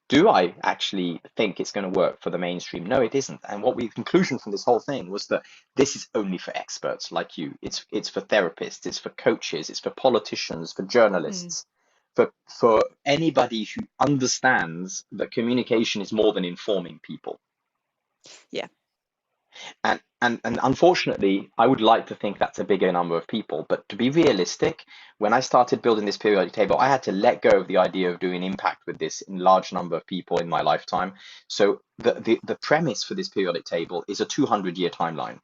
[SPEAKER 2] do I actually think it's going to work for the mainstream? No, it isn't. And what we conclusion from this whole thing was that this is only for experts like you. It's for therapists, it's for coaches, it's for politicians, for
[SPEAKER 1] Mm,
[SPEAKER 2] journalists, for anybody who understands that communication is more than informing people.
[SPEAKER 1] yeah.
[SPEAKER 2] And unfortunately, I would like to think that's a bigger number of people. But to be realistic, when I started building this periodic table, I had to let go of the idea of doing impact with this in large number of people in my lifetime. So the premise for this periodic table is a 200-year timeline.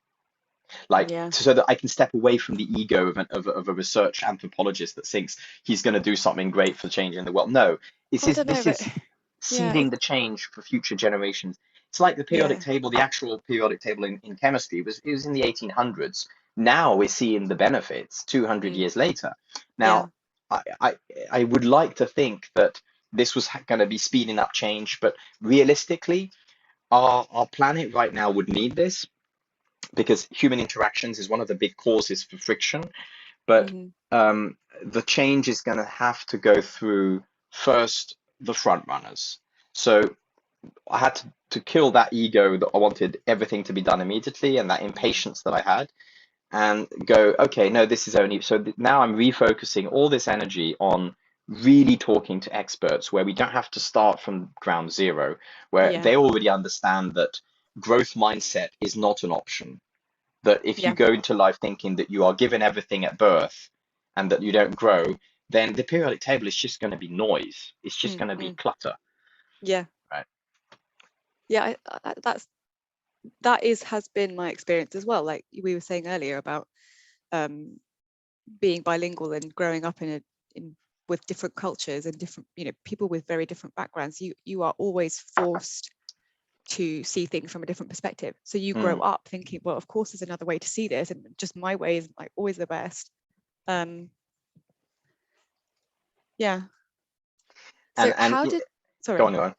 [SPEAKER 2] like
[SPEAKER 1] Yeah.
[SPEAKER 2] so that I can step away from the ego of a research anthropologist that thinks he's going to do something great for changing the world. No,
[SPEAKER 1] I don't know,
[SPEAKER 2] this
[SPEAKER 1] but
[SPEAKER 2] is
[SPEAKER 1] yeah,
[SPEAKER 2] seeding the change for future generations. It's like the periodic
[SPEAKER 1] yeah.
[SPEAKER 2] table, the actual periodic table in chemistry was in the 1800s. Now we're seeing the benefits 200
[SPEAKER 1] Mm,
[SPEAKER 2] years later.
[SPEAKER 1] yeah.
[SPEAKER 2] Now, I, I, I would like to think that this was going to be speeding up change, but realistically, our planet right now would need this because human interactions is one of the big causes for friction. But
[SPEAKER 1] Hmm.
[SPEAKER 2] the change is going to have to go through first the front runners. So I had to kill that ego that I wanted everything to be done immediately and that
[SPEAKER 1] Mm,
[SPEAKER 2] impatience that I had and go, okay, no, this is only so now I'm refocusing all this energy on really talking to experts where we don't have to start from ground zero, where
[SPEAKER 1] yeah.
[SPEAKER 2] they already understand that growth mindset is not an option. That if you
[SPEAKER 1] Yeah.
[SPEAKER 2] go into life thinking that you are given everything at birth and that you don't grow, then the periodic table is just going to be noise. It's just
[SPEAKER 1] Mm,
[SPEAKER 2] going to be
[SPEAKER 1] mm,
[SPEAKER 2] clutter,
[SPEAKER 1] yeah.
[SPEAKER 2] right?
[SPEAKER 1] Yeah. That is has been my experience as well. Like we were saying earlier about um, being bilingual and growing up in with different cultures and different, people with very different backgrounds. You are always forced to see things from a different perspective. So you grow
[SPEAKER 2] Mm.
[SPEAKER 1] up thinking, well, of course, there's another way to see this, and just my way is like always the best. Um, yeah. So
[SPEAKER 2] And
[SPEAKER 1] how did?
[SPEAKER 2] go
[SPEAKER 1] Sorry.
[SPEAKER 2] on, go on.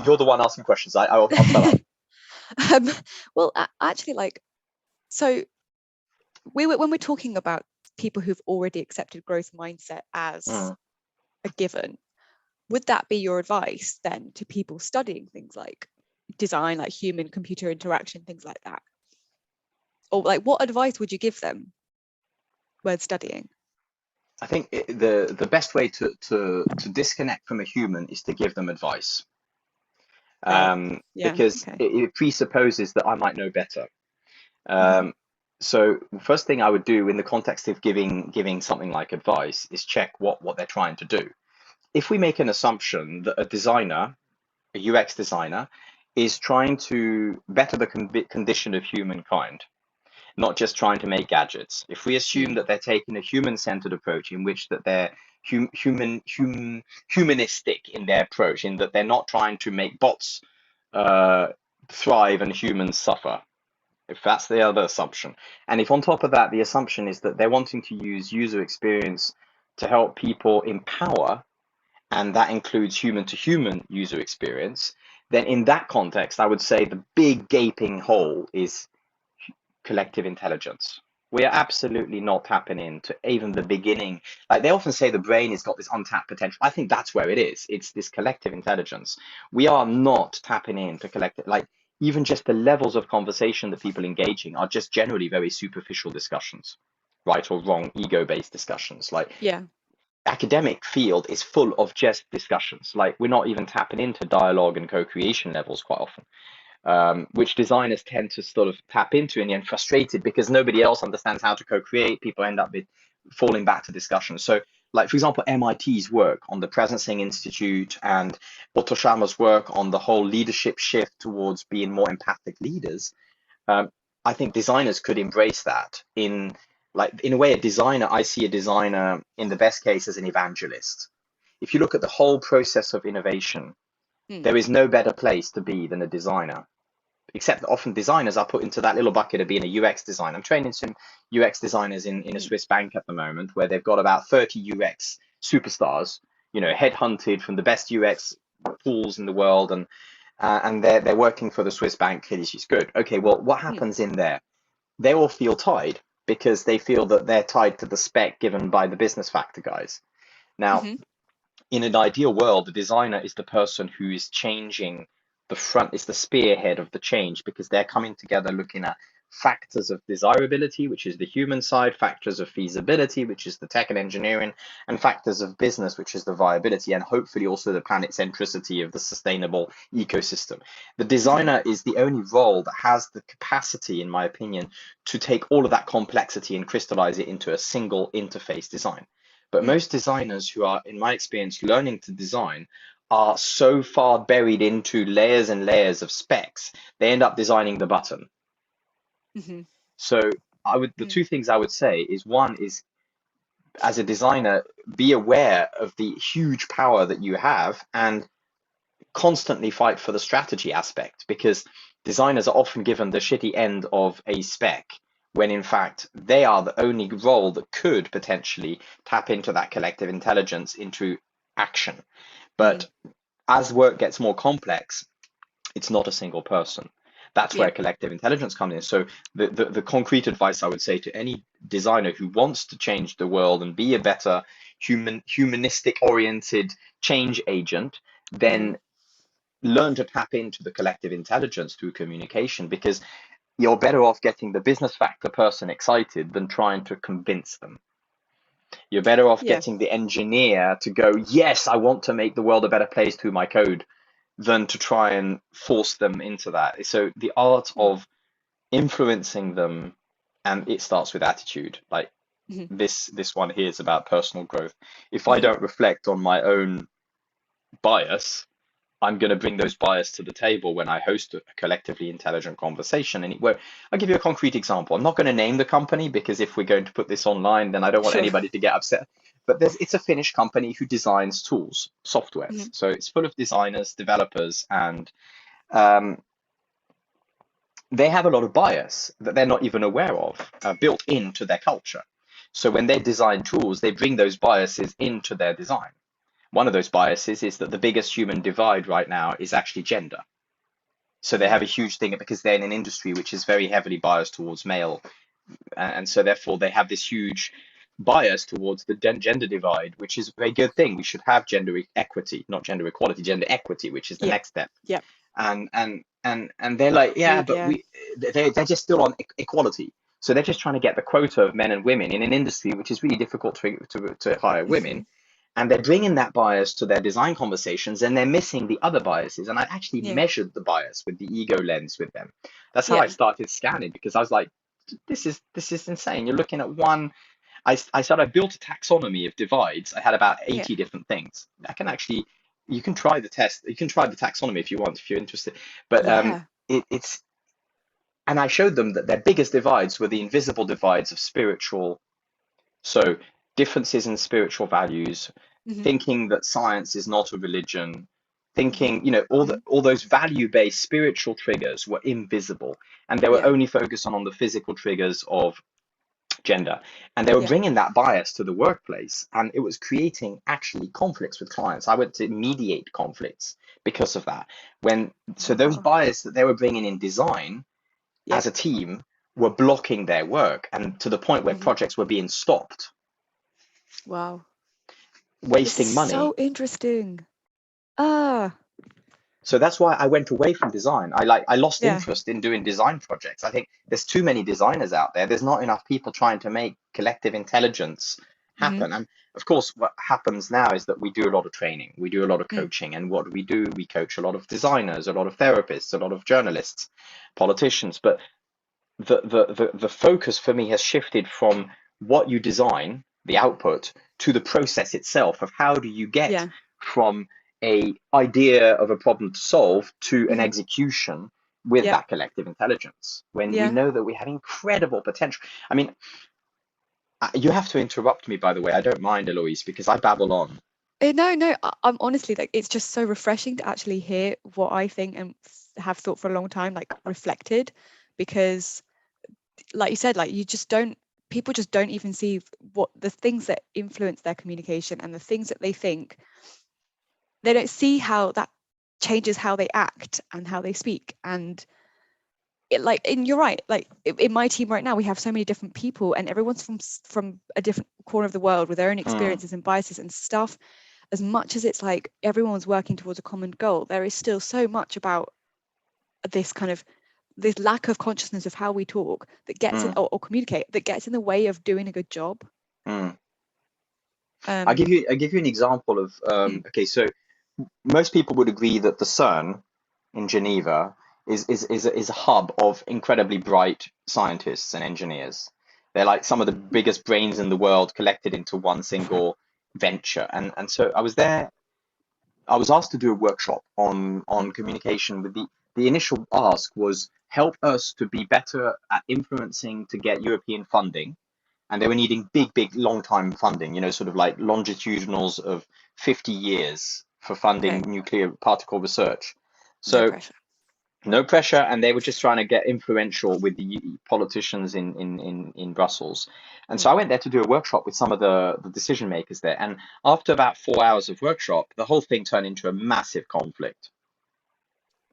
[SPEAKER 2] You're the one asking questions. I'll shut up.
[SPEAKER 1] um, well, actually, like, so when we're talking about people who've already accepted growth mindset as
[SPEAKER 2] Mm.
[SPEAKER 1] a given, would that be your advice then to people studying things like design, like human computer interaction, things like that? Or like what advice would you give them when studying?
[SPEAKER 2] I think the best way to disconnect from a human is to give them advice,
[SPEAKER 1] Right. Yeah.
[SPEAKER 2] because
[SPEAKER 1] Okay.
[SPEAKER 2] it presupposes that I might know better.
[SPEAKER 1] Hmm.
[SPEAKER 2] Um, so first thing I would do in the context of giving something like advice is check what they're trying to do. If we make an assumption that a designer, a UX designer, is trying to better the condition of humankind, not just trying to make gadgets. If we assume
[SPEAKER 1] Mm.
[SPEAKER 2] that they're taking a human-centered approach in which that they're humanistic in their approach, in that they're not trying to make bots uh, thrive and humans suffer, if that's the other assumption. And if on top of that, the assumption is that they're wanting to use user experience to help people empower, and that includes human to human user experience, then in that context, I would say the big gaping hole is collective intelligence. We are absolutely not tapping into even the beginning. Like they often say the brain has got this untapped potential. I think that's where it is. It's this collective intelligence. We are not tapping into collective, like even just the levels of conversation that people engaging are just generally very superficial discussions, right or wrong, ego-based discussions. Like
[SPEAKER 1] Yeah.
[SPEAKER 2] academic field is full of just discussions. Like we're not even tapping into dialogue and co-creation levels quite often, which designers tend to sort of tap into and get frustrated because nobody else understands how to co-create. People end up with falling back to discussion. So, like for example, MIT's work on the Presencing Institute and Otto Scharmer's work on the whole leadership shift towards being more empathic leaders. Um, I think designers could embrace that in a way. A designer, I see a designer in the best case as an evangelist. If you look at the whole process of innovation,
[SPEAKER 1] Mm.
[SPEAKER 2] there is no better place to be than a designer, except that often designers are put into that little bucket of being a UX designer. I'm training some UX designers in a
[SPEAKER 1] Mm.
[SPEAKER 2] Swiss bank at the moment where they've got about 30 UX superstars, headhunted from the best UX pools in the world, and they're working for the Swiss bank. She's good. Okay, well, what
[SPEAKER 1] Mm.
[SPEAKER 2] happens in there? They all feel tied because they feel that they're tied to the spec given by the business factor guys. Now,
[SPEAKER 1] Hmm.
[SPEAKER 2] in an ideal world, the designer is the person who is changing the front, is the spearhead of the change because they're coming together looking at factors of desirability, which is the human side, factors of feasibility, which is the tech and engineering, and factors of business, which is the viability, and hopefully also the planet centricity of the sustainable ecosystem. The
[SPEAKER 1] Hmm.
[SPEAKER 2] designer is the only role that has the capacity, in my opinion, to take all of that complexity and crystallize it into a single interface design. But
[SPEAKER 1] Mm.
[SPEAKER 2] most designers who are, in my experience, learning to design are so far buried into layers and layers of specs, they end up designing the button.
[SPEAKER 1] Hmm.
[SPEAKER 2] So the
[SPEAKER 1] Mm.
[SPEAKER 2] two things I would say is, one is, as a designer, be aware of the huge power that you have and constantly fight for the strategy aspect, because designers are often given the shitty end of a spec when in fact they are the only role that could potentially tap into that collective intelligence into action.
[SPEAKER 1] Mm.
[SPEAKER 2] But as work gets more complex, it's not a single person. That's
[SPEAKER 1] Yeah.
[SPEAKER 2] where collective intelligence comes in. So the concrete advice I would say to any designer who wants to change the world and be a better humanistic oriented change agent,
[SPEAKER 1] Mm.
[SPEAKER 2] then learn to tap into the collective intelligence through communication, because you're better off getting the business factor person excited than trying to convince them. You're better off
[SPEAKER 1] Yeah.
[SPEAKER 2] getting the engineer to go, yes, I want to make the world a better place through my code, than to try and force them into that. So the art
[SPEAKER 1] Mm.
[SPEAKER 2] of influencing them, and it starts with attitude. Like
[SPEAKER 1] Mm-hmm.
[SPEAKER 2] this one here is about personal growth. If I
[SPEAKER 1] Mm-hmm.
[SPEAKER 2] don't reflect on my own bias, I'm going to bring those bias to the table when I host a collectively intelligent conversation. And I'll give you a concrete example. I'm not going to name the company, because if we're going to put this online, then I don't want
[SPEAKER 1] Sure.
[SPEAKER 2] anybody to get upset. But it's a Finnish company who designs tools, softwares.
[SPEAKER 1] Mm-hmm.
[SPEAKER 2] So it's full of designers, developers, and um, they have a lot of bias that they're not even aware of, built into their culture. So when they design tools, they bring those biases into their design. One of those biases is that the biggest human divide right now is actually gender. So they
[SPEAKER 1] Mm.
[SPEAKER 2] have a huge thing because they're in an industry which is very heavily biased towards male, and so therefore they have this huge bias towards the gender divide, which is a very good thing. We should have gender equity, not gender equality, gender equity, which is the
[SPEAKER 1] Yeah.
[SPEAKER 2] next step.
[SPEAKER 1] Yeah.
[SPEAKER 2] And they're like, yeah,
[SPEAKER 1] Agreed.
[SPEAKER 2] but
[SPEAKER 1] Yeah.
[SPEAKER 2] they're just still on equality. So they're just trying to get the quota of men and women in an industry which is really difficult to hire women, and they're bringing that bias to their design conversations, and they're missing the other biases. And I actually
[SPEAKER 1] Yeah.
[SPEAKER 2] measured the bias with the ego lens with them. That's how I
[SPEAKER 1] Yeah.
[SPEAKER 2] started scanning, because I was like, this is insane. You're looking at one. I said I built a taxonomy of divides. I had about
[SPEAKER 1] Yeah.
[SPEAKER 2] 80 different things. I can actually, you can try the test. You can try the taxonomy if you want, if you're interested. But
[SPEAKER 1] Yeah.
[SPEAKER 2] it's and I showed them that their biggest divides were the invisible divides of spiritual. So differences in spiritual values,
[SPEAKER 1] Mm-hmm.
[SPEAKER 2] thinking that science is not a religion,
[SPEAKER 1] Mm-hmm.
[SPEAKER 2] thinking,
[SPEAKER 1] Mm-hmm.
[SPEAKER 2] all those value-based spiritual triggers were invisible, and they were
[SPEAKER 1] Yeah.
[SPEAKER 2] only focused on the physical triggers of gender. And they were
[SPEAKER 1] Yeah.
[SPEAKER 2] bringing that bias to the workplace, and it was creating actually conflicts with clients. I went to mediate conflicts because of that. So those
[SPEAKER 1] Wow.
[SPEAKER 2] bias that they were bringing in design
[SPEAKER 1] Yeah.
[SPEAKER 2] as a team were blocking their work, and to the point where
[SPEAKER 1] Mm-hmm.
[SPEAKER 2] projects were being stopped,
[SPEAKER 1] Wow. This is
[SPEAKER 2] wasting
[SPEAKER 1] so
[SPEAKER 2] money.
[SPEAKER 1] interesting. Ah.
[SPEAKER 2] So that's why I went away from design. I lost
[SPEAKER 1] Yeah.
[SPEAKER 2] interest in doing design projects. I think there's too many designers out there. There's not enough people trying to make collective intelligence
[SPEAKER 1] Mm-hmm.
[SPEAKER 2] happen. And of course, what happens now is that we do a lot of training, we do a lot of
[SPEAKER 1] Mm.
[SPEAKER 2] coaching, and what do? We coach a lot of designers, a lot of therapists, a lot of journalists, politicians. But the focus for me has shifted from what you design, the output, to the process itself of how do you get
[SPEAKER 1] Yeah.
[SPEAKER 2] from a idea of a problem to solve to an
[SPEAKER 1] Mm-hmm.
[SPEAKER 2] execution with
[SPEAKER 1] Yep.
[SPEAKER 2] that collective intelligence, when we
[SPEAKER 1] Yeah.
[SPEAKER 2] know that we have incredible potential. I mean, you have to interrupt me, by the way. I don't mind, Eloise, because I babble on.
[SPEAKER 1] No, no. I'm honestly like, it's just so refreshing to actually hear what I think and have thought for a long time, like reflected, because like you said, like you just don't, people just don't even see what the things that influence their communication and the things that they think. They don't see how that changes how they act and how they speak. And it, like, and you're right, like in my team right now, we have so many different people, and everyone's from a different corner of the world with their own
[SPEAKER 2] Mm,
[SPEAKER 1] experiences and biases and stuff. As much as it's like everyone's working towards a common goal, there is still so much about this kind of this lack of consciousness of how we talk that gets in,
[SPEAKER 2] mm,
[SPEAKER 1] or communicate, that gets in the way of doing a good job.
[SPEAKER 2] mm.
[SPEAKER 1] um
[SPEAKER 2] I give you an example of
[SPEAKER 1] mm,
[SPEAKER 2] okay, so most people would agree that the CERN in Geneva is a hub of incredibly bright scientists and engineers. They're like some of the biggest brains in the world collected into one single venture. And so I was there. I was asked to do a workshop on communication with the the initial ask was help us to be better at influencing to get European funding. And they were needing big, long time funding, sort of like longitudinals of 50 years for funding
[SPEAKER 1] Okay.
[SPEAKER 2] nuclear particle research.
[SPEAKER 1] No
[SPEAKER 2] So
[SPEAKER 1] pressure.
[SPEAKER 2] no pressure, and they were just trying to get influential with the politicians in Brussels. And so I
[SPEAKER 1] Mm.
[SPEAKER 2] went there to do a workshop with some of the decision makers there. And after about 4 hours of workshop, the whole thing turned into a massive conflict.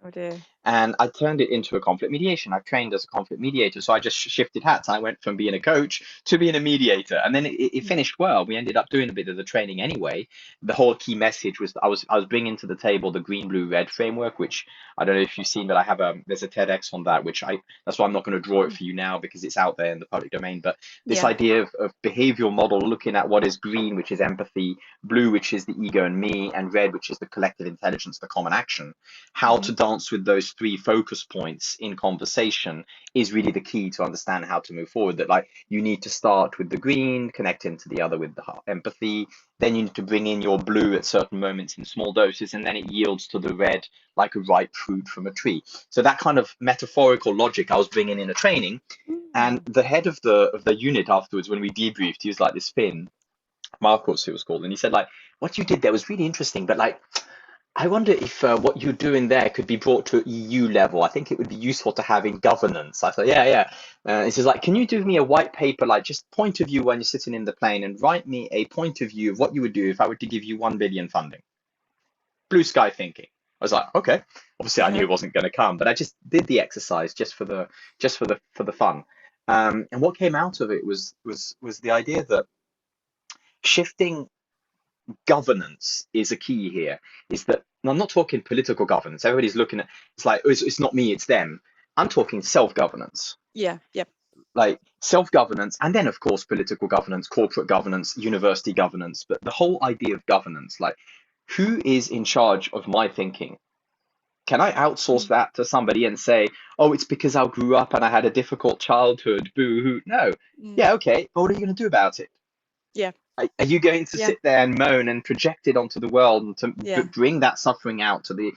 [SPEAKER 1] Oh dear.
[SPEAKER 2] And I turned it into a conflict mediation. I trained as a conflict mediator, so I just shifted hats. I went from being a coach to being a mediator, and then it
[SPEAKER 1] Mm.
[SPEAKER 2] finished well. We ended up doing a bit of the training anyway. The whole key message was I was bringing to the table the green, blue, red framework, which I don't know if you've seen, but I have there's a TEDx on that, which that's why I'm not going to draw it
[SPEAKER 1] Mm.
[SPEAKER 2] for you now because it's out there in the public domain. But this
[SPEAKER 1] Yeah.
[SPEAKER 2] idea of behavioral model, looking at what is green, which is empathy, blue, which is the ego and me, and red, which is the collective intelligence, the common action. How
[SPEAKER 1] Mm-hmm.
[SPEAKER 2] to dance with those three focus points in conversation is really the key to understand how to move forward. That like you need to start with the green, connecting to the other with the empathy. Then you need to bring in your blue at certain moments in small doses, and then it yields to the red like a ripe fruit from a tree. So that kind of metaphorical logic I was bringing in a training. And
[SPEAKER 1] Mm.
[SPEAKER 2] the head of the unit afterwards, when we debriefed, he was like this Finn, Marcos, it was called, and he said like, "What you did there was really interesting, but like." I wonder if what you're doing there could be brought to EU level. I think it would be useful to have in governance. I thought, yeah, yeah. It says like, can you do me a white paper, like just point of view when you're sitting in the plane, and write me a point of view of what you would do if I were to give you 1 billion funding. Blue sky thinking. I was like, okay. Obviously, I knew it wasn't going to come, but I just did the exercise just for the fun. And what came out of it was the idea that shifting governance is a key here. Is that and I'm not talking political governance. Everybody's looking at it's like it's not me, it's them. I'm talking self-governance,
[SPEAKER 1] Yeah. Yep.
[SPEAKER 2] like self-governance, and then of course political governance, corporate governance, university governance. But the whole idea of governance, like who is in charge of my thinking? Can I outsource
[SPEAKER 1] Mm.
[SPEAKER 2] that to somebody and say, oh, it's because I grew up and I had a difficult childhood, boo hoo? No.
[SPEAKER 1] Mm.
[SPEAKER 2] Yeah, okay, but what are you going to do about it?
[SPEAKER 1] Yeah.
[SPEAKER 2] Are you going to
[SPEAKER 1] Yeah.
[SPEAKER 2] sit there and moan and project it onto the world and to
[SPEAKER 1] Yeah.
[SPEAKER 2] bring that suffering out to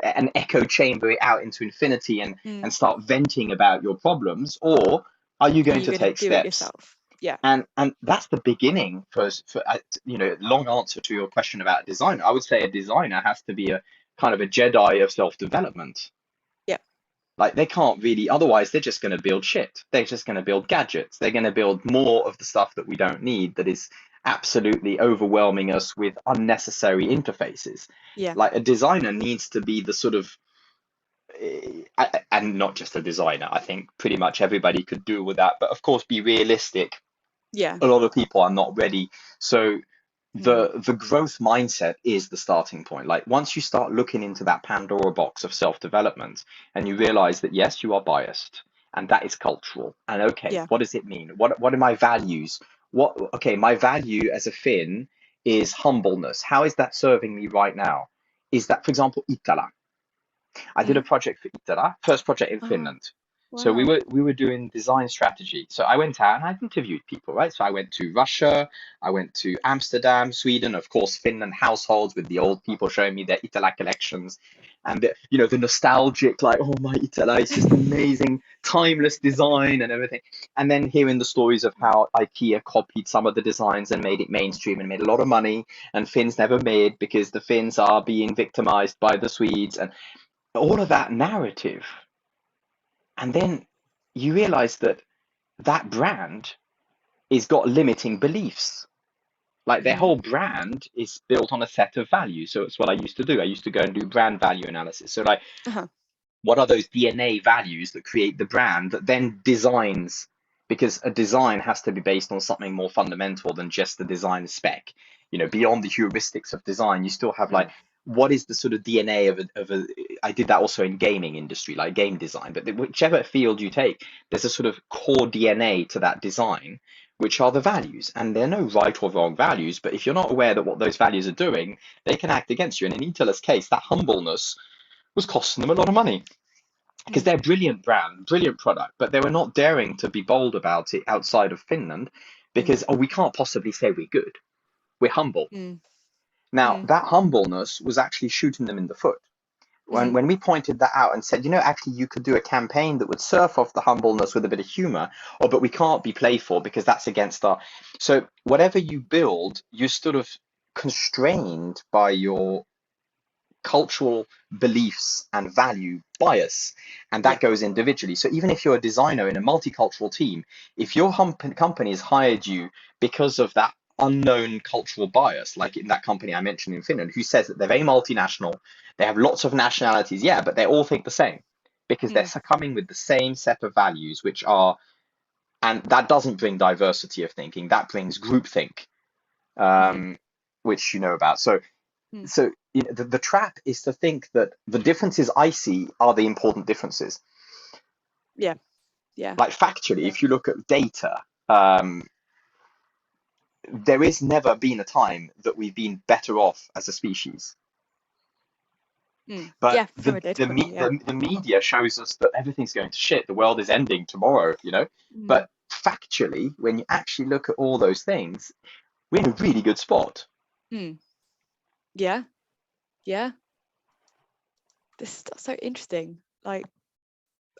[SPEAKER 2] an echo chamber it out into infinity
[SPEAKER 1] Mm.
[SPEAKER 2] and start venting about your problems, or are you
[SPEAKER 1] Are
[SPEAKER 2] going
[SPEAKER 1] you
[SPEAKER 2] to
[SPEAKER 1] going to
[SPEAKER 2] take
[SPEAKER 1] do it
[SPEAKER 2] steps?
[SPEAKER 1] yourself? Yeah.
[SPEAKER 2] And that's the beginning for long answer to your question about design. I would say a designer has to be a kind of a Jedi of self-development.
[SPEAKER 1] Yeah.
[SPEAKER 2] Like they can't really, otherwise they're just going to build shit. They're just going to build gadgets. They're going to build more of the stuff that we don't need that is absolutely overwhelming us with unnecessary interfaces.
[SPEAKER 1] Yeah.
[SPEAKER 2] Like a designer needs to be the sort of, and not just a designer, I think pretty much everybody could do with that. But of course, be realistic.
[SPEAKER 1] Yeah.
[SPEAKER 2] A lot of people are not ready. So
[SPEAKER 1] Mm.
[SPEAKER 2] the growth mindset is the starting point. Like once you start looking into that Pandora box of self-development and you realize that yes, you are biased and that is cultural. And okay,
[SPEAKER 1] Yeah.
[SPEAKER 2] what does it mean? What are my values? My value as a Finn is humbleness. How is that serving me right now? Is that, for example, Itala? I did a
[SPEAKER 1] Mm.
[SPEAKER 2] project for Itala, first project in
[SPEAKER 1] Oh,
[SPEAKER 2] Finland. So we
[SPEAKER 1] wow.
[SPEAKER 2] were doing design strategy. So I went out and I interviewed people, right? So I went to Russia, I went to Amsterdam, Sweden, of course, Finland households with the old people showing me their Itala collections, and the nostalgic, like, oh my Itala, it's just amazing, timeless design and everything. And then hearing the stories of how IKEA copied some of the designs and made it mainstream and made a lot of money, and Finns never made because the Finns are being victimized by the Swedes and all of that narrative. And then you realize that that brand is got limiting beliefs. Like their
[SPEAKER 1] Mm-hmm.
[SPEAKER 2] whole brand is built on a set of values. So it's what I used to do. I used to go and do brand value analysis. So like,
[SPEAKER 1] Uh-huh.
[SPEAKER 2] what are those DNA values that create the brand that then designs? Because a design has to be based on something more fundamental than just the design spec. Beyond the heuristics of design, you still have like
[SPEAKER 1] Mm.
[SPEAKER 2] what is the sort of DNA of a. I did that also in gaming industry, like game design. But whichever field you take, there's a sort of core DNA to that design, which are the values. And there are no right or wrong values. But if you're not aware that what those values are doing, they can act against you. And in Intel's case, that humbleness was costing them a lot of money because
[SPEAKER 1] Mm.
[SPEAKER 2] they're a brilliant brand, brilliant product, but they were not daring to be bold about it outside of Finland
[SPEAKER 1] Mm.
[SPEAKER 2] because, oh, we can't possibly say we're good. We're humble.
[SPEAKER 1] Mm.
[SPEAKER 2] Now,
[SPEAKER 1] Mm.
[SPEAKER 2] that humbleness was actually shooting them in the foot.
[SPEAKER 1] Mm.
[SPEAKER 2] when we pointed that out and said, actually you could do a campaign that would surf off the humbleness with a bit of humor, but we can't be playful because that's against our. So whatever you build, you're sort of constrained by your cultural beliefs and value bias, and
[SPEAKER 1] Yeah.
[SPEAKER 2] that goes individually. So even if you're a designer in a multicultural team, if your company has hired you because of that unknown cultural bias, like in that company I mentioned in Finland, who says that they're very multinational, they have lots of nationalities, yeah, but they all think the same because they're
[SPEAKER 1] Mm.
[SPEAKER 2] succumbing with the same set of values, which are, and that doesn't bring diversity of thinking, that brings groupthink,
[SPEAKER 1] Mm.
[SPEAKER 2] um, which you know about. So
[SPEAKER 1] Mm.
[SPEAKER 2] the trap is to think that the differences I see are the important differences.
[SPEAKER 1] Yeah. Yeah.
[SPEAKER 2] Like factually,
[SPEAKER 1] Yeah.
[SPEAKER 2] if you look at data, there is never been a time that we've been better off as a species.
[SPEAKER 1] Mm.
[SPEAKER 2] But
[SPEAKER 1] Yeah. From a data point of view, yeah.
[SPEAKER 2] the media shows us that everything's going to shit, the world is ending tomorrow.
[SPEAKER 1] Mm.
[SPEAKER 2] But factually, when you actually look at all those things, we're in a really good spot.
[SPEAKER 1] Mm. Yeah. Yeah. This is so interesting. Like,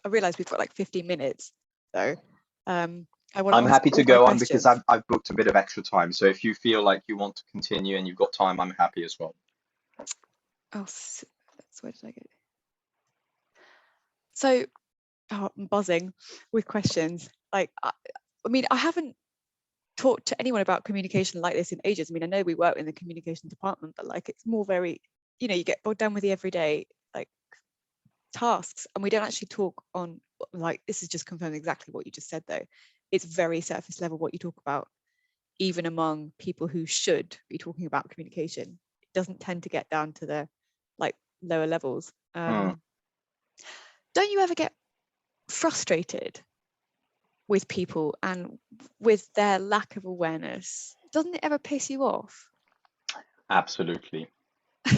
[SPEAKER 1] I realize we've got like 15 minutes, so I want to
[SPEAKER 2] I'm
[SPEAKER 1] ask
[SPEAKER 2] happy to
[SPEAKER 1] all my
[SPEAKER 2] go on because
[SPEAKER 1] questions.
[SPEAKER 2] I've booked a bit of extra time. So if you feel like you want to continue and you've got time, I'm happy as well.
[SPEAKER 1] Oh, where did I go? So, I'm buzzing with questions. Like, I mean, I haven't talked to anyone about communication like this in ages. I mean, I know we work in the communication department, but like, it's more very, you get bogged down with the everyday like tasks, and we don't actually talk on, like, this is just confirming exactly what you just said though. It's very surface level what you talk about, even among people who should be talking about communication. It doesn't tend to get down to the like lower levels.
[SPEAKER 2] Hmm.
[SPEAKER 1] Don't you ever get frustrated with people and with their lack of awareness? Doesn't it ever piss you off?
[SPEAKER 2] Absolutely.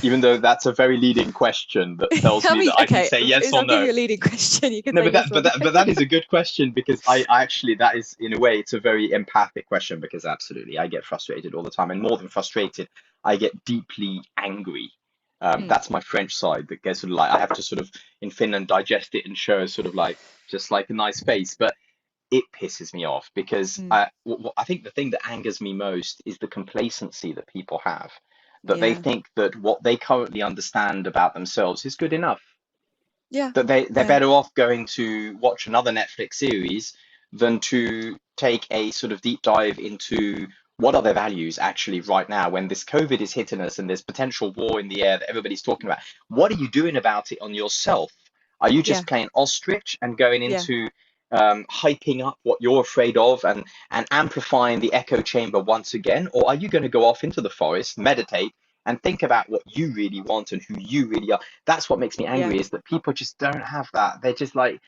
[SPEAKER 2] Even though that's a very leading question that tells
[SPEAKER 1] I
[SPEAKER 2] me
[SPEAKER 1] mean,
[SPEAKER 2] that I can
[SPEAKER 1] okay,
[SPEAKER 2] say yes or
[SPEAKER 1] I'll give
[SPEAKER 2] no.
[SPEAKER 1] you a leading question. You can
[SPEAKER 2] No,
[SPEAKER 1] say
[SPEAKER 2] but
[SPEAKER 1] yes or no.
[SPEAKER 2] that is a good question because I actually, that is, in a way, it's a very empathic question because absolutely I get frustrated all the time, and more than frustrated, I get deeply angry.
[SPEAKER 1] Mm,
[SPEAKER 2] That's my French side that gets sort of like I have to sort of in Finland digest it and show sort of like just like a nice face, but it pisses me off because
[SPEAKER 1] mm,
[SPEAKER 2] I think the thing that angers me most is the complacency that people have, that they
[SPEAKER 1] yeah,
[SPEAKER 2] think that what they currently understand about themselves is good enough,
[SPEAKER 1] yeah,
[SPEAKER 2] that they're
[SPEAKER 1] yeah,
[SPEAKER 2] better off going to watch another Netflix series than to take a sort of deep dive into what are their values actually right now when this COVID is hitting us and there's potential war in the air that everybody's talking about. What are you doing about it on yourself? Are you
[SPEAKER 1] yeah,
[SPEAKER 2] just playing ostrich and going
[SPEAKER 1] yeah,
[SPEAKER 2] into hyping up what you're afraid of and amplifying the echo chamber once again? Or are you going to go off into the forest, meditate, and think about what you really want and who you really are? That's what makes me
[SPEAKER 1] yeah,
[SPEAKER 2] angry, is that people just don't have that. They're just like,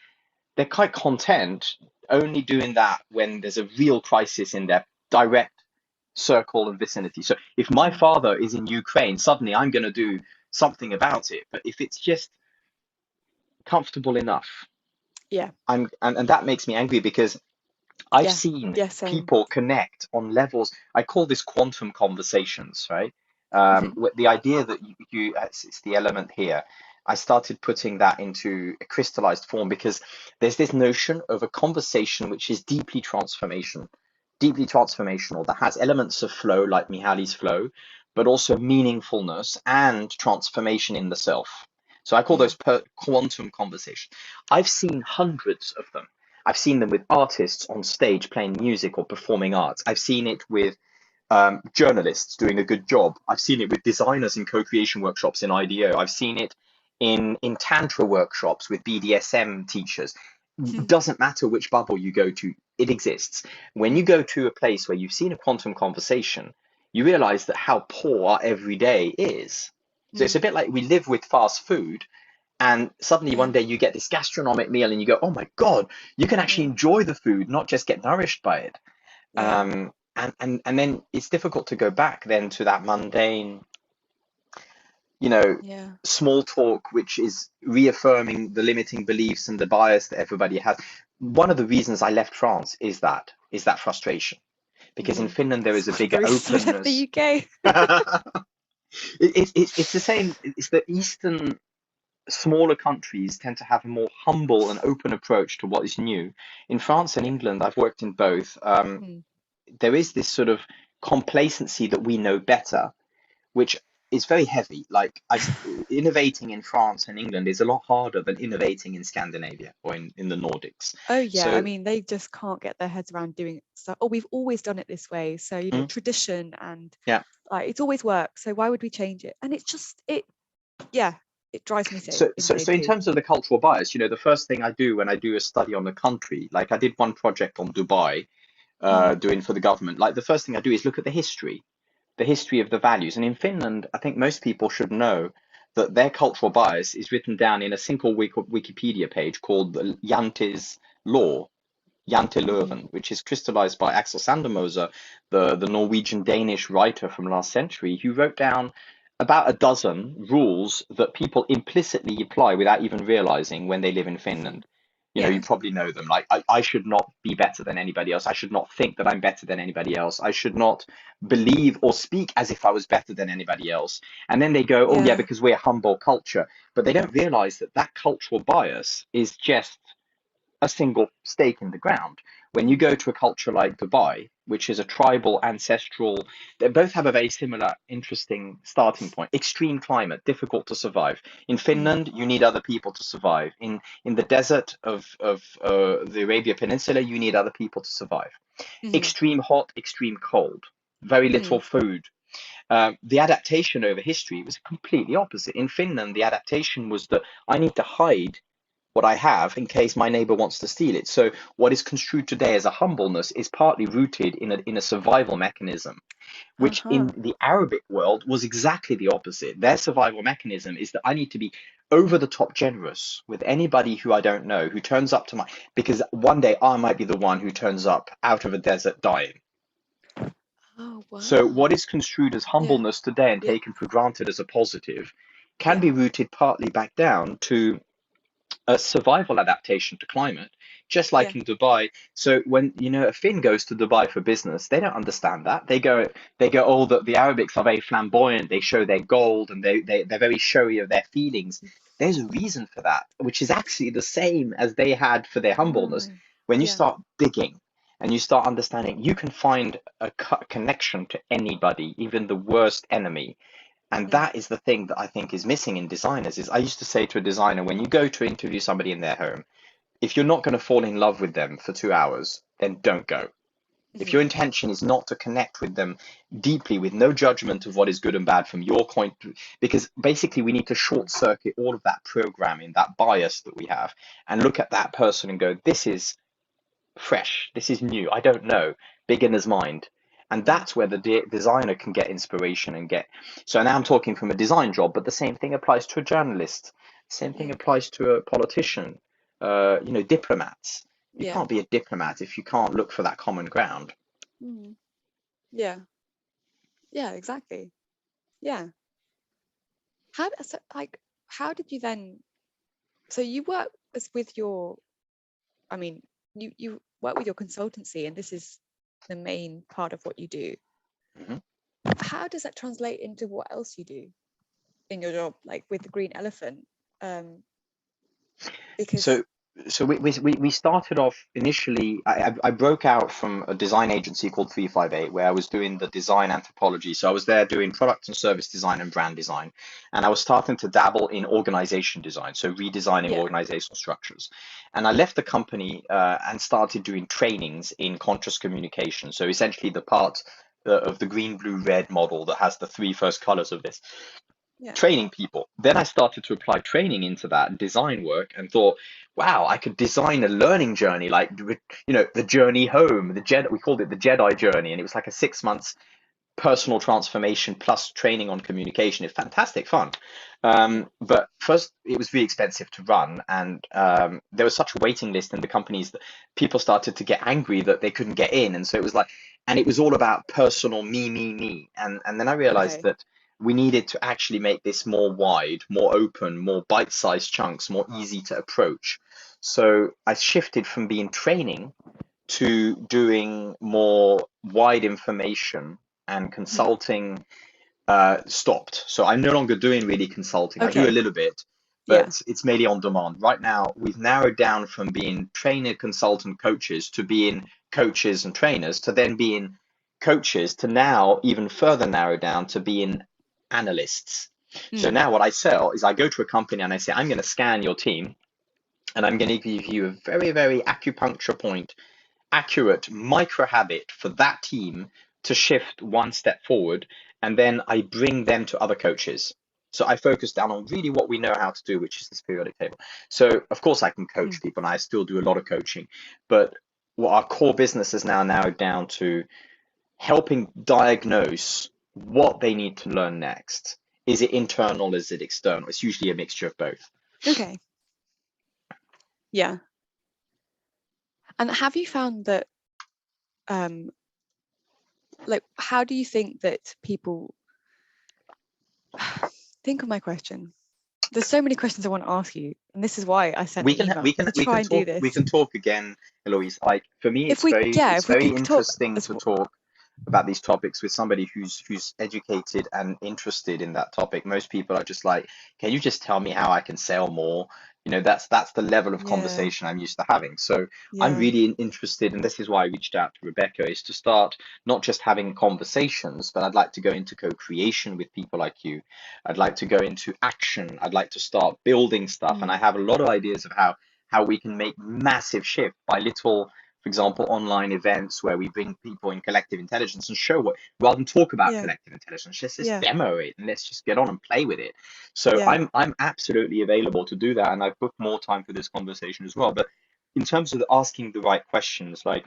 [SPEAKER 2] they're quite content only doing that when there's a real crisis in their direct circle and vicinity. So if my
[SPEAKER 1] mm,
[SPEAKER 2] father is in Ukraine, suddenly I'm going to do something about it. But if it's just comfortable enough,
[SPEAKER 1] yeah,
[SPEAKER 2] and that makes me angry because I've
[SPEAKER 1] yeah,
[SPEAKER 2] seen
[SPEAKER 1] yeah, same.
[SPEAKER 2] people connect on levels. I call this quantum conversations, right? With the idea that it's the element here. I started putting that into a crystallized form because there's this notion of a conversation which is deeply transformational, that has elements of flow, like Mihali's flow, but also meaningfulness and transformation in the self. So I call those quantum conversations. I've seen hundreds of them. I've seen them with artists on stage playing music or performing arts. I've seen it with journalists doing a good job. I've seen it with designers in co-creation workshops in IDEO. I've seen it in Tantra workshops with BDSM teachers. It doesn't matter which bubble you go to, it exists. When you go to a place where you've seen a quantum conversation, you realize that how poor our everyday is. So it's a bit like we live with fast food, and suddenly
[SPEAKER 1] Yeah,
[SPEAKER 2] one day you get this gastronomic meal and you go, oh my God, you can actually
[SPEAKER 1] yeah,
[SPEAKER 2] enjoy the food, not just get nourished by it.
[SPEAKER 1] yeah,
[SPEAKER 2] And then it's difficult to go back then to that mundane, you know,
[SPEAKER 1] yeah,
[SPEAKER 2] small talk, which is reaffirming the limiting beliefs and the bias that everybody has. One of the reasons I left France is that frustration, because in Finland there is
[SPEAKER 1] That's
[SPEAKER 2] a
[SPEAKER 1] one of
[SPEAKER 2] bigger
[SPEAKER 1] the reasons I left the
[SPEAKER 2] openness.
[SPEAKER 1] UK.
[SPEAKER 2] It's the same. It's the Eastern. smaller countries tend to have a more humble and open approach to what is new. In France and
[SPEAKER 1] Yeah.
[SPEAKER 2] England, I've worked in both.
[SPEAKER 1] Mm.
[SPEAKER 2] There is this sort of complacency that we know better, which is very heavy. Like innovating in France and England is a lot harder than innovating in Scandinavia or in the Nordics.
[SPEAKER 1] Oh yeah, I
[SPEAKER 2] So
[SPEAKER 1] mean they just can't get their heads around doing stuff. Oh, we've always done it this way. So,
[SPEAKER 2] mm,
[SPEAKER 1] tradition and
[SPEAKER 2] yeah.
[SPEAKER 1] like it's always worked. So why would we change it? And it's just yeah, it drives me
[SPEAKER 2] So
[SPEAKER 1] insane
[SPEAKER 2] in
[SPEAKER 1] too.
[SPEAKER 2] terms of the cultural bias, the first thing I do when I do a study on the country, like I did one project on Dubai,
[SPEAKER 1] Mm.
[SPEAKER 2] doing for the government. Like the first thing I do is look at the history of the values. And in Finland, I think most people should know that their cultural bias is written down in a simple Wikipedia page called the Yanti's Law,
[SPEAKER 1] Mm-hmm.
[SPEAKER 2] Janteløven, which is crystallized by Axel Sandermoser, the Norwegian Danish writer from last century, who wrote down about a dozen rules that people implicitly apply without even realizing when they live in
[SPEAKER 1] Mm-hmm.
[SPEAKER 2] Finland. You
[SPEAKER 1] Yeah.
[SPEAKER 2] probably know them. Like, I should not be better than anybody else. I should not think that I'm better than anybody else. I should not believe or speak as if I was better than anybody else. And then they go, oh, yeah,
[SPEAKER 1] Yeah.
[SPEAKER 2] because we're a humble culture. But they don't realize that that cultural bias is just a single stake in the ground. When you
[SPEAKER 1] Mm.
[SPEAKER 2] go to a culture like Dubai, which is a tribal, ancestral, they both have a very similar, interesting starting point. Extreme climate, difficult to survive. In
[SPEAKER 1] Mm.
[SPEAKER 2] Finland, you need other people to survive. In the desert of the Arabia Peninsula, you need other people to survive.
[SPEAKER 1] Mm-hmm.
[SPEAKER 2] Extreme hot, extreme cold, very little
[SPEAKER 1] Mm.
[SPEAKER 2] food. The adaptation over history was completely opposite. In Finland, the adaptation was that I need to hide what I have in case my neighbor wants to steal it. So what is construed today as a humbleness is partly rooted in a survival mechanism, which in
[SPEAKER 1] Uh-huh.
[SPEAKER 2] the Arabic world was exactly the opposite. Their survival mechanism is that I need to be over the top generous with anybody who I don't know, who turns up to my, because one day I might be the one who turns up out of a desert dying.
[SPEAKER 1] Oh
[SPEAKER 2] So what
[SPEAKER 1] wow.
[SPEAKER 2] is construed as
[SPEAKER 1] Yeah.
[SPEAKER 2] humbleness today and
[SPEAKER 1] Yeah.
[SPEAKER 2] taken for granted as a positive can
[SPEAKER 1] Yeah.
[SPEAKER 2] be rooted partly back down to a survival adaptation to climate, just
[SPEAKER 1] Yeah.
[SPEAKER 2] like in Dubai. So when a Finn goes to Dubai for business, they don't understand that. They go, oh, the Arabics are very flamboyant. They show their gold and they're very showy of their feelings. There's a reason for that, which is actually the same as they had for their humbleness.
[SPEAKER 1] Oh.
[SPEAKER 2] When you
[SPEAKER 1] Yeah.
[SPEAKER 2] start digging and you start understanding, you can find a connection to anybody, even the worst enemy, and
[SPEAKER 1] Mm.
[SPEAKER 2] that is the thing that I think is missing in designers. Is I used to say to a designer, when you go to interview somebody in their home, if you're not going to fall in love with them for 2 hours, then don't go. If
[SPEAKER 1] Mm-hmm.
[SPEAKER 2] your intention is not to connect with them deeply with no judgment of what is good and bad from your point, because basically we need to short circuit all of that programming, that bias that we have, and look at that person and go, this is fresh. This is new. I don't know. Beginner's mind. And
[SPEAKER 1] Mm.
[SPEAKER 2] that's where the designer can get inspiration and get. So now I'm talking from a design job, but the same thing applies to a journalist. Same thing
[SPEAKER 1] Mm.
[SPEAKER 2] applies to a politician, diplomats. You
[SPEAKER 1] Yeah.
[SPEAKER 2] can't be a diplomat if you can't look for that common ground.
[SPEAKER 1] Mm. Yeah. Yeah, exactly. Yeah. How did you then, so you work as with your, I mean, you work with your consultancy and this is the main part of what you do.
[SPEAKER 2] Mhm.
[SPEAKER 1] How does that translate into what else you do in your job, like with the green elephant? Um, because
[SPEAKER 2] So, so we started off initially. I broke out from a design agency called 358, where I was doing the design anthropology. So I was there doing product and service design and brand design, and I was starting to dabble in organization design, so redesigning
[SPEAKER 1] yeah,
[SPEAKER 2] organizational structures. And I left the company and started doing trainings in conscious communication. So essentially, the part of the green, blue, red model that has the three first colors of this,
[SPEAKER 1] yeah,
[SPEAKER 2] training people. Then I started to apply training into that design work and thought, wow, I could design a learning journey, like the journey home, the Jedi. We called it the Jedi journey, and it was like a 6 months personal transformation plus training on communication. It's fantastic fun.
[SPEAKER 1] mm,
[SPEAKER 2] But first, it was really expensive to run, and there was such a waiting list in the companies that people started to get angry that they couldn't get in, and so it was like, and it was all about personal me, and then I realized
[SPEAKER 1] okay,
[SPEAKER 2] that we needed to actually make this more wide, more open, more bite-sized chunks, more easy to approach. So I shifted from being training to doing more wide information, and
[SPEAKER 1] mm,
[SPEAKER 2] consulting stopped. So I'm no longer doing really consulting. I do a
[SPEAKER 1] okay,
[SPEAKER 2] little bit,
[SPEAKER 1] Yeah.
[SPEAKER 2] but it's mainly on demand. Right now, we've narrowed down from being trainer, consultant, coaches to being coaches and trainers to then being coaches to now even further narrow down to being analysts. So
[SPEAKER 1] Mm.
[SPEAKER 2] now what I sell is I go to a company and I say, I'm going to scan your team and I'm going to give you a very, very acupuncture point, accurate micro habit for that team to shift one step forward. And then I bring them to other coaches. So I focus down on really what we know how to do, which is this periodic table. So of course I can coach
[SPEAKER 1] Mm.
[SPEAKER 2] people and I still do a lot of coaching, but what our core business is now narrowed down to helping diagnose what they need to learn next. Is it internal? Is it external? It's usually a mixture of both.
[SPEAKER 1] Okay. Yeah. And have you found that, like, how do you think that people think of my question? There's so many questions I want to ask you, and this is why I sent
[SPEAKER 2] We
[SPEAKER 1] the
[SPEAKER 2] can
[SPEAKER 1] email
[SPEAKER 2] we can
[SPEAKER 1] to
[SPEAKER 2] we
[SPEAKER 1] try
[SPEAKER 2] can
[SPEAKER 1] and do
[SPEAKER 2] talk we
[SPEAKER 1] this.
[SPEAKER 2] can talk again, Eloise. Like for me,
[SPEAKER 1] If we, yeah,
[SPEAKER 2] it's
[SPEAKER 1] if we
[SPEAKER 2] very
[SPEAKER 1] could talk
[SPEAKER 2] interesting
[SPEAKER 1] as
[SPEAKER 2] to
[SPEAKER 1] well.
[SPEAKER 2] talk about these topics with somebody who's educated and interested in that topic. Most people are just like, can you just tell me how I can sell more? That's the level of
[SPEAKER 1] Yeah,
[SPEAKER 2] conversation I'm used to having. So I'm
[SPEAKER 1] yeah.
[SPEAKER 2] really interested, and this is why I reached out to Rebecca, is to start not just having conversations, but I'd like to go into co-creation with people like you. I'd like to go into action. I'd like to start building stuff, and I
[SPEAKER 1] Mm.
[SPEAKER 2] have a lot of ideas of how we can make massive shift by little, for example, online events where we bring people in collective intelligence and show what, rather than talk about
[SPEAKER 1] Yeah,
[SPEAKER 2] collective intelligence, just
[SPEAKER 1] yeah,
[SPEAKER 2] demo it and let's just get on and play with it. So
[SPEAKER 1] yeah.
[SPEAKER 2] I'm absolutely available to do that, and I've booked more time for this conversation as well. But in terms of asking the right questions, like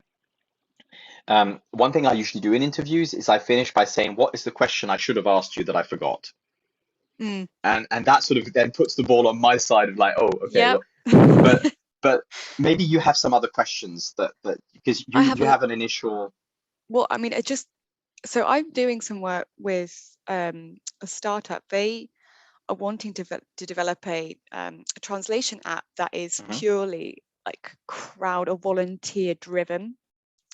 [SPEAKER 2] one thing I usually do in interviews is I finish by saying, "What is the question I should have asked you that I forgot?"
[SPEAKER 1] Mm.
[SPEAKER 2] And that sort of then puts the ball on my side of like, oh, okay,
[SPEAKER 1] Yep.
[SPEAKER 2] well, but but maybe you have some other questions that because
[SPEAKER 1] I
[SPEAKER 2] you
[SPEAKER 1] have
[SPEAKER 2] you
[SPEAKER 1] a,
[SPEAKER 2] have an initial.
[SPEAKER 1] well, I mean, it just, so I'm doing some work with a startup. They are wanting to develop a translation app that is
[SPEAKER 2] Mhm.
[SPEAKER 1] purely like crowd or volunteer driven,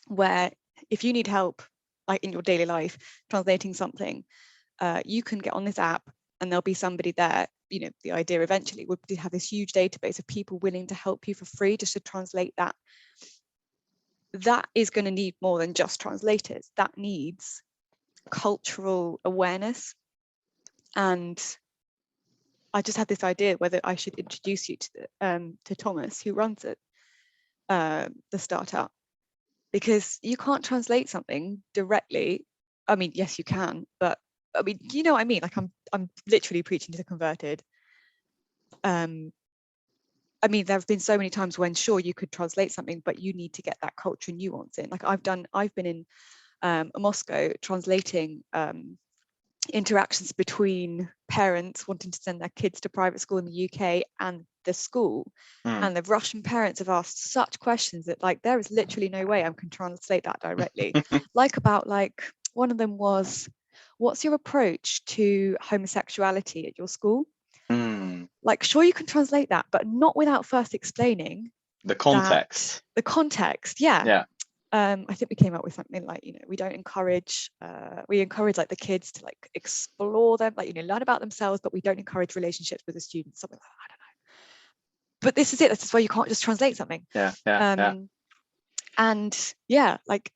[SPEAKER 1] where if you need help, like in your daily life, translating something, you can get on this app and there'll be somebody there. The idea eventually would be to have this huge database of people willing to help you for free just to translate that. That is going to need more than just translators. That needs cultural awareness. And I just had this idea whether I should introduce you to Thomas, who runs it, the startup, because you can't translate something directly. I mean, yes, you can, but I mean, you know what I mean? Like I'm literally preaching to the converted. I mean, there have been so many times when sure you could translate something, but you need to get that culture nuance in. Like I've been in Moscow translating interactions between parents wanting to send their kids to private school in the UK and the school.
[SPEAKER 2] Mm.
[SPEAKER 1] And the Russian parents have asked such questions that like there is literally no way I can translate that directly. Like one of them was, what's your approach to homosexuality at your school?
[SPEAKER 2] Mm.
[SPEAKER 1] Like, sure, you can translate that, but not without first explaining
[SPEAKER 2] The
[SPEAKER 1] that
[SPEAKER 2] context.
[SPEAKER 1] the context. Yeah.
[SPEAKER 2] Yeah.
[SPEAKER 1] I think we came up with something like, we encourage like the kids to like explore them, like, learn about themselves, but we don't encourage relationships with the students, something like that. I don't know. But this is it. This is why you can't just translate something.
[SPEAKER 2] Yeah. Yeah. Yeah.
[SPEAKER 1] And yeah, like,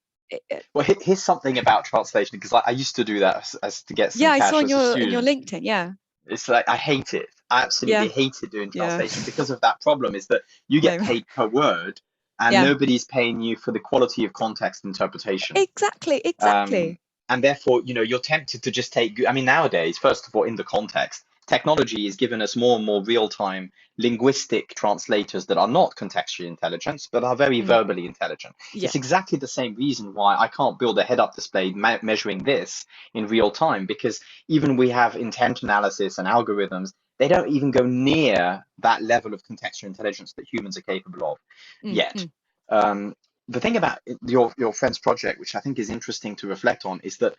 [SPEAKER 2] Well, here's something about translation because I used to do that as to get some
[SPEAKER 1] yeah, I saw
[SPEAKER 2] cash
[SPEAKER 1] in
[SPEAKER 2] as a
[SPEAKER 1] your
[SPEAKER 2] student.
[SPEAKER 1] LinkedIn. Yeah.
[SPEAKER 2] It's like I hate it. I absolutely
[SPEAKER 1] Yeah.
[SPEAKER 2] hated doing
[SPEAKER 1] Yeah.
[SPEAKER 2] translation because of that problem is that you get
[SPEAKER 1] Same.
[SPEAKER 2] paid per word and
[SPEAKER 1] Yeah.
[SPEAKER 2] nobody's paying you for the quality of context interpretation.
[SPEAKER 1] Exactly.
[SPEAKER 2] Um,
[SPEAKER 1] Exactly.
[SPEAKER 2] and therefore, you're tempted to just take, I mean, nowadays, first of all, in the context, technology has given us more and more real-time linguistic translators that are not contextually intelligent, but are very
[SPEAKER 1] Mm.
[SPEAKER 2] verbally intelligent.
[SPEAKER 1] Yeah.
[SPEAKER 2] It's exactly the same reason why I can't build a head-up display measuring this in real time, because even we have intent analysis and algorithms, they don't even go near that level of contextual intelligence that humans are capable of
[SPEAKER 1] Mm.
[SPEAKER 2] yet.
[SPEAKER 1] Mm.
[SPEAKER 2] Um, the thing about your friend's project, which I think is interesting to reflect on, is that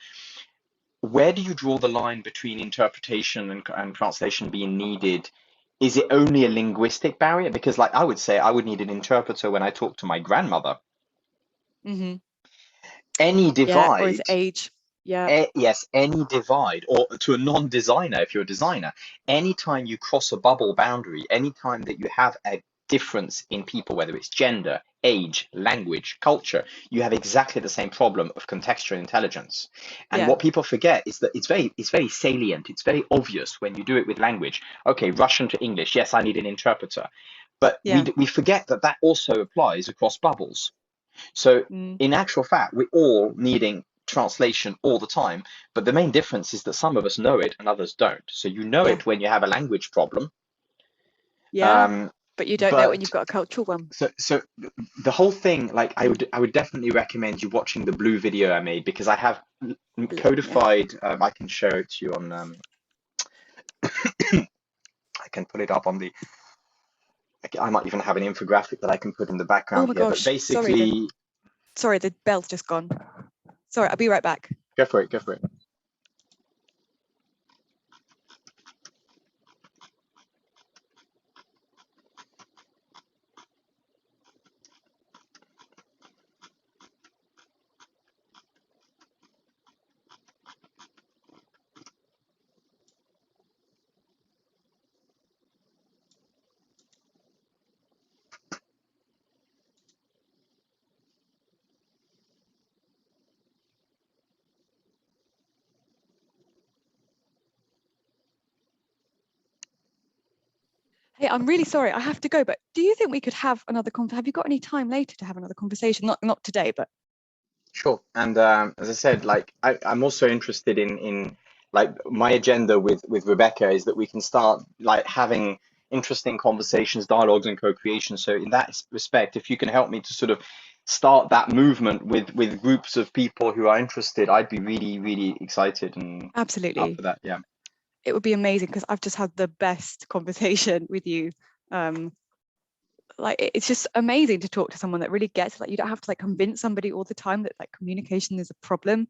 [SPEAKER 2] where do you draw the line between interpretation and translation being needed? Is it only a linguistic barrier? Because, like, I would say I would need an interpreter when I talk to my grandmother.
[SPEAKER 1] Mm-hmm.
[SPEAKER 2] Any
[SPEAKER 1] Yeah. Or is
[SPEAKER 2] divide,
[SPEAKER 1] it age? Yeah.
[SPEAKER 2] Yes, any divide, or to a non-designer, if you're a designer, anytime you cross a bubble boundary, anytime that you have a difference in people, whether it's gender, age, language, culture, you have exactly the same problem of contextual intelligence. And
[SPEAKER 1] Yeah.
[SPEAKER 2] what people forget is that it's very salient, it's very obvious when you do it with language. Okay, Russian to English, yes, I need an interpreter. But
[SPEAKER 1] Yeah.
[SPEAKER 2] we forget that that also applies across bubbles. So
[SPEAKER 1] Mm.
[SPEAKER 2] in actual fact, we're all needing translation all the time. But the main difference is that some of us know it and others don't. So you know
[SPEAKER 1] Yeah.
[SPEAKER 2] it when you have a language problem.
[SPEAKER 1] Yeah.
[SPEAKER 2] Um,
[SPEAKER 1] But you don't know it when
[SPEAKER 2] but
[SPEAKER 1] you've got a cultural one.
[SPEAKER 2] so the whole thing, like I would definitely recommend you watching the blue video I made because I have
[SPEAKER 1] Yeah.
[SPEAKER 2] codified. I can show it to you on. I can put it up on the. I might even have an infographic that I can put in the
[SPEAKER 1] Oh
[SPEAKER 2] background
[SPEAKER 1] my
[SPEAKER 2] here. But
[SPEAKER 1] gosh.
[SPEAKER 2] basically,
[SPEAKER 1] Sorry, the bell's just gone. Sorry, I'll be right back.
[SPEAKER 2] go for it. Go for it.
[SPEAKER 1] Hey, I'm really sorry. I have to go, but do you think we could have another have you got any time later to have another conversation? Not today, but
[SPEAKER 2] Sure. And as I said, like I'm also interested in like my agenda with Rebecca is that we can start like having interesting conversations, dialogues, and co-creation. So in that respect, if you can help me to sort of start that movement with groups of people who are interested, I'd be really, really excited and up
[SPEAKER 1] absolutely.
[SPEAKER 2] for that. Yeah.
[SPEAKER 1] It would be amazing because I've just had the best conversation with you. Like it's just amazing to talk to someone that really gets it. Like you don't have to like convince somebody all the time that like communication is a problem.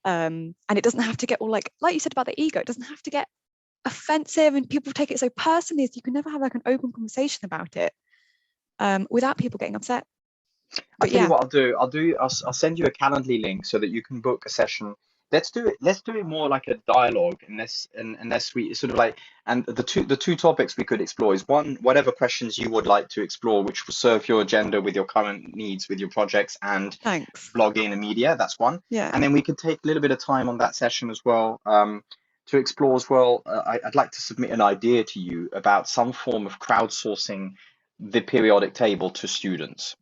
[SPEAKER 1] And it doesn't have to get all like you said about the ego, it doesn't have to get offensive and people take it so personally. You can never have like an open conversation about it without people getting upset.
[SPEAKER 2] I'll
[SPEAKER 1] But
[SPEAKER 2] tell you
[SPEAKER 1] yeah,
[SPEAKER 2] what I'll send you a Calendly link so that you can book a session. Let's do it more like a dialogue and less we sort of like and the two topics we could explore is one, whatever questions you would like to explore, which will serve your agenda with your current needs with your projects and
[SPEAKER 1] thanks.
[SPEAKER 2] blogging and media. That's one.
[SPEAKER 1] Yeah.
[SPEAKER 2] And then we could take a little bit of time on that session as well, to explore as well. I'd like to submit an idea to you about some form of crowdsourcing the periodic table to students,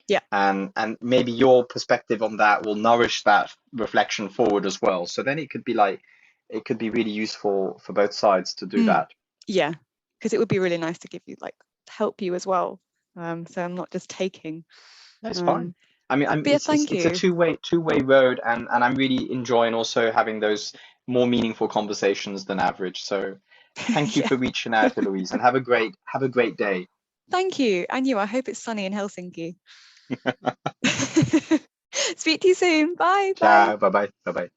[SPEAKER 1] Yeah.
[SPEAKER 2] and maybe your perspective on that will nourish that reflection forward as well. So then it could be really useful for both sides to do that.
[SPEAKER 1] Yeah, because it would be really nice to give you like help you as well. So I'm not just taking.
[SPEAKER 2] That's fine.
[SPEAKER 1] Um,
[SPEAKER 2] I mean,
[SPEAKER 1] but yeah, thank
[SPEAKER 2] it's a
[SPEAKER 1] you.
[SPEAKER 2] two-way road, and I'm really enjoying also having those more meaningful conversations than average. So thank you
[SPEAKER 1] Yeah,
[SPEAKER 2] for reaching out, Eloise, and have a great day.
[SPEAKER 1] thank you. And you, I hope it's sunny in Helsinki. Speak to you soon. Bye. Bye.
[SPEAKER 2] Ciao, bye bye, bye bye.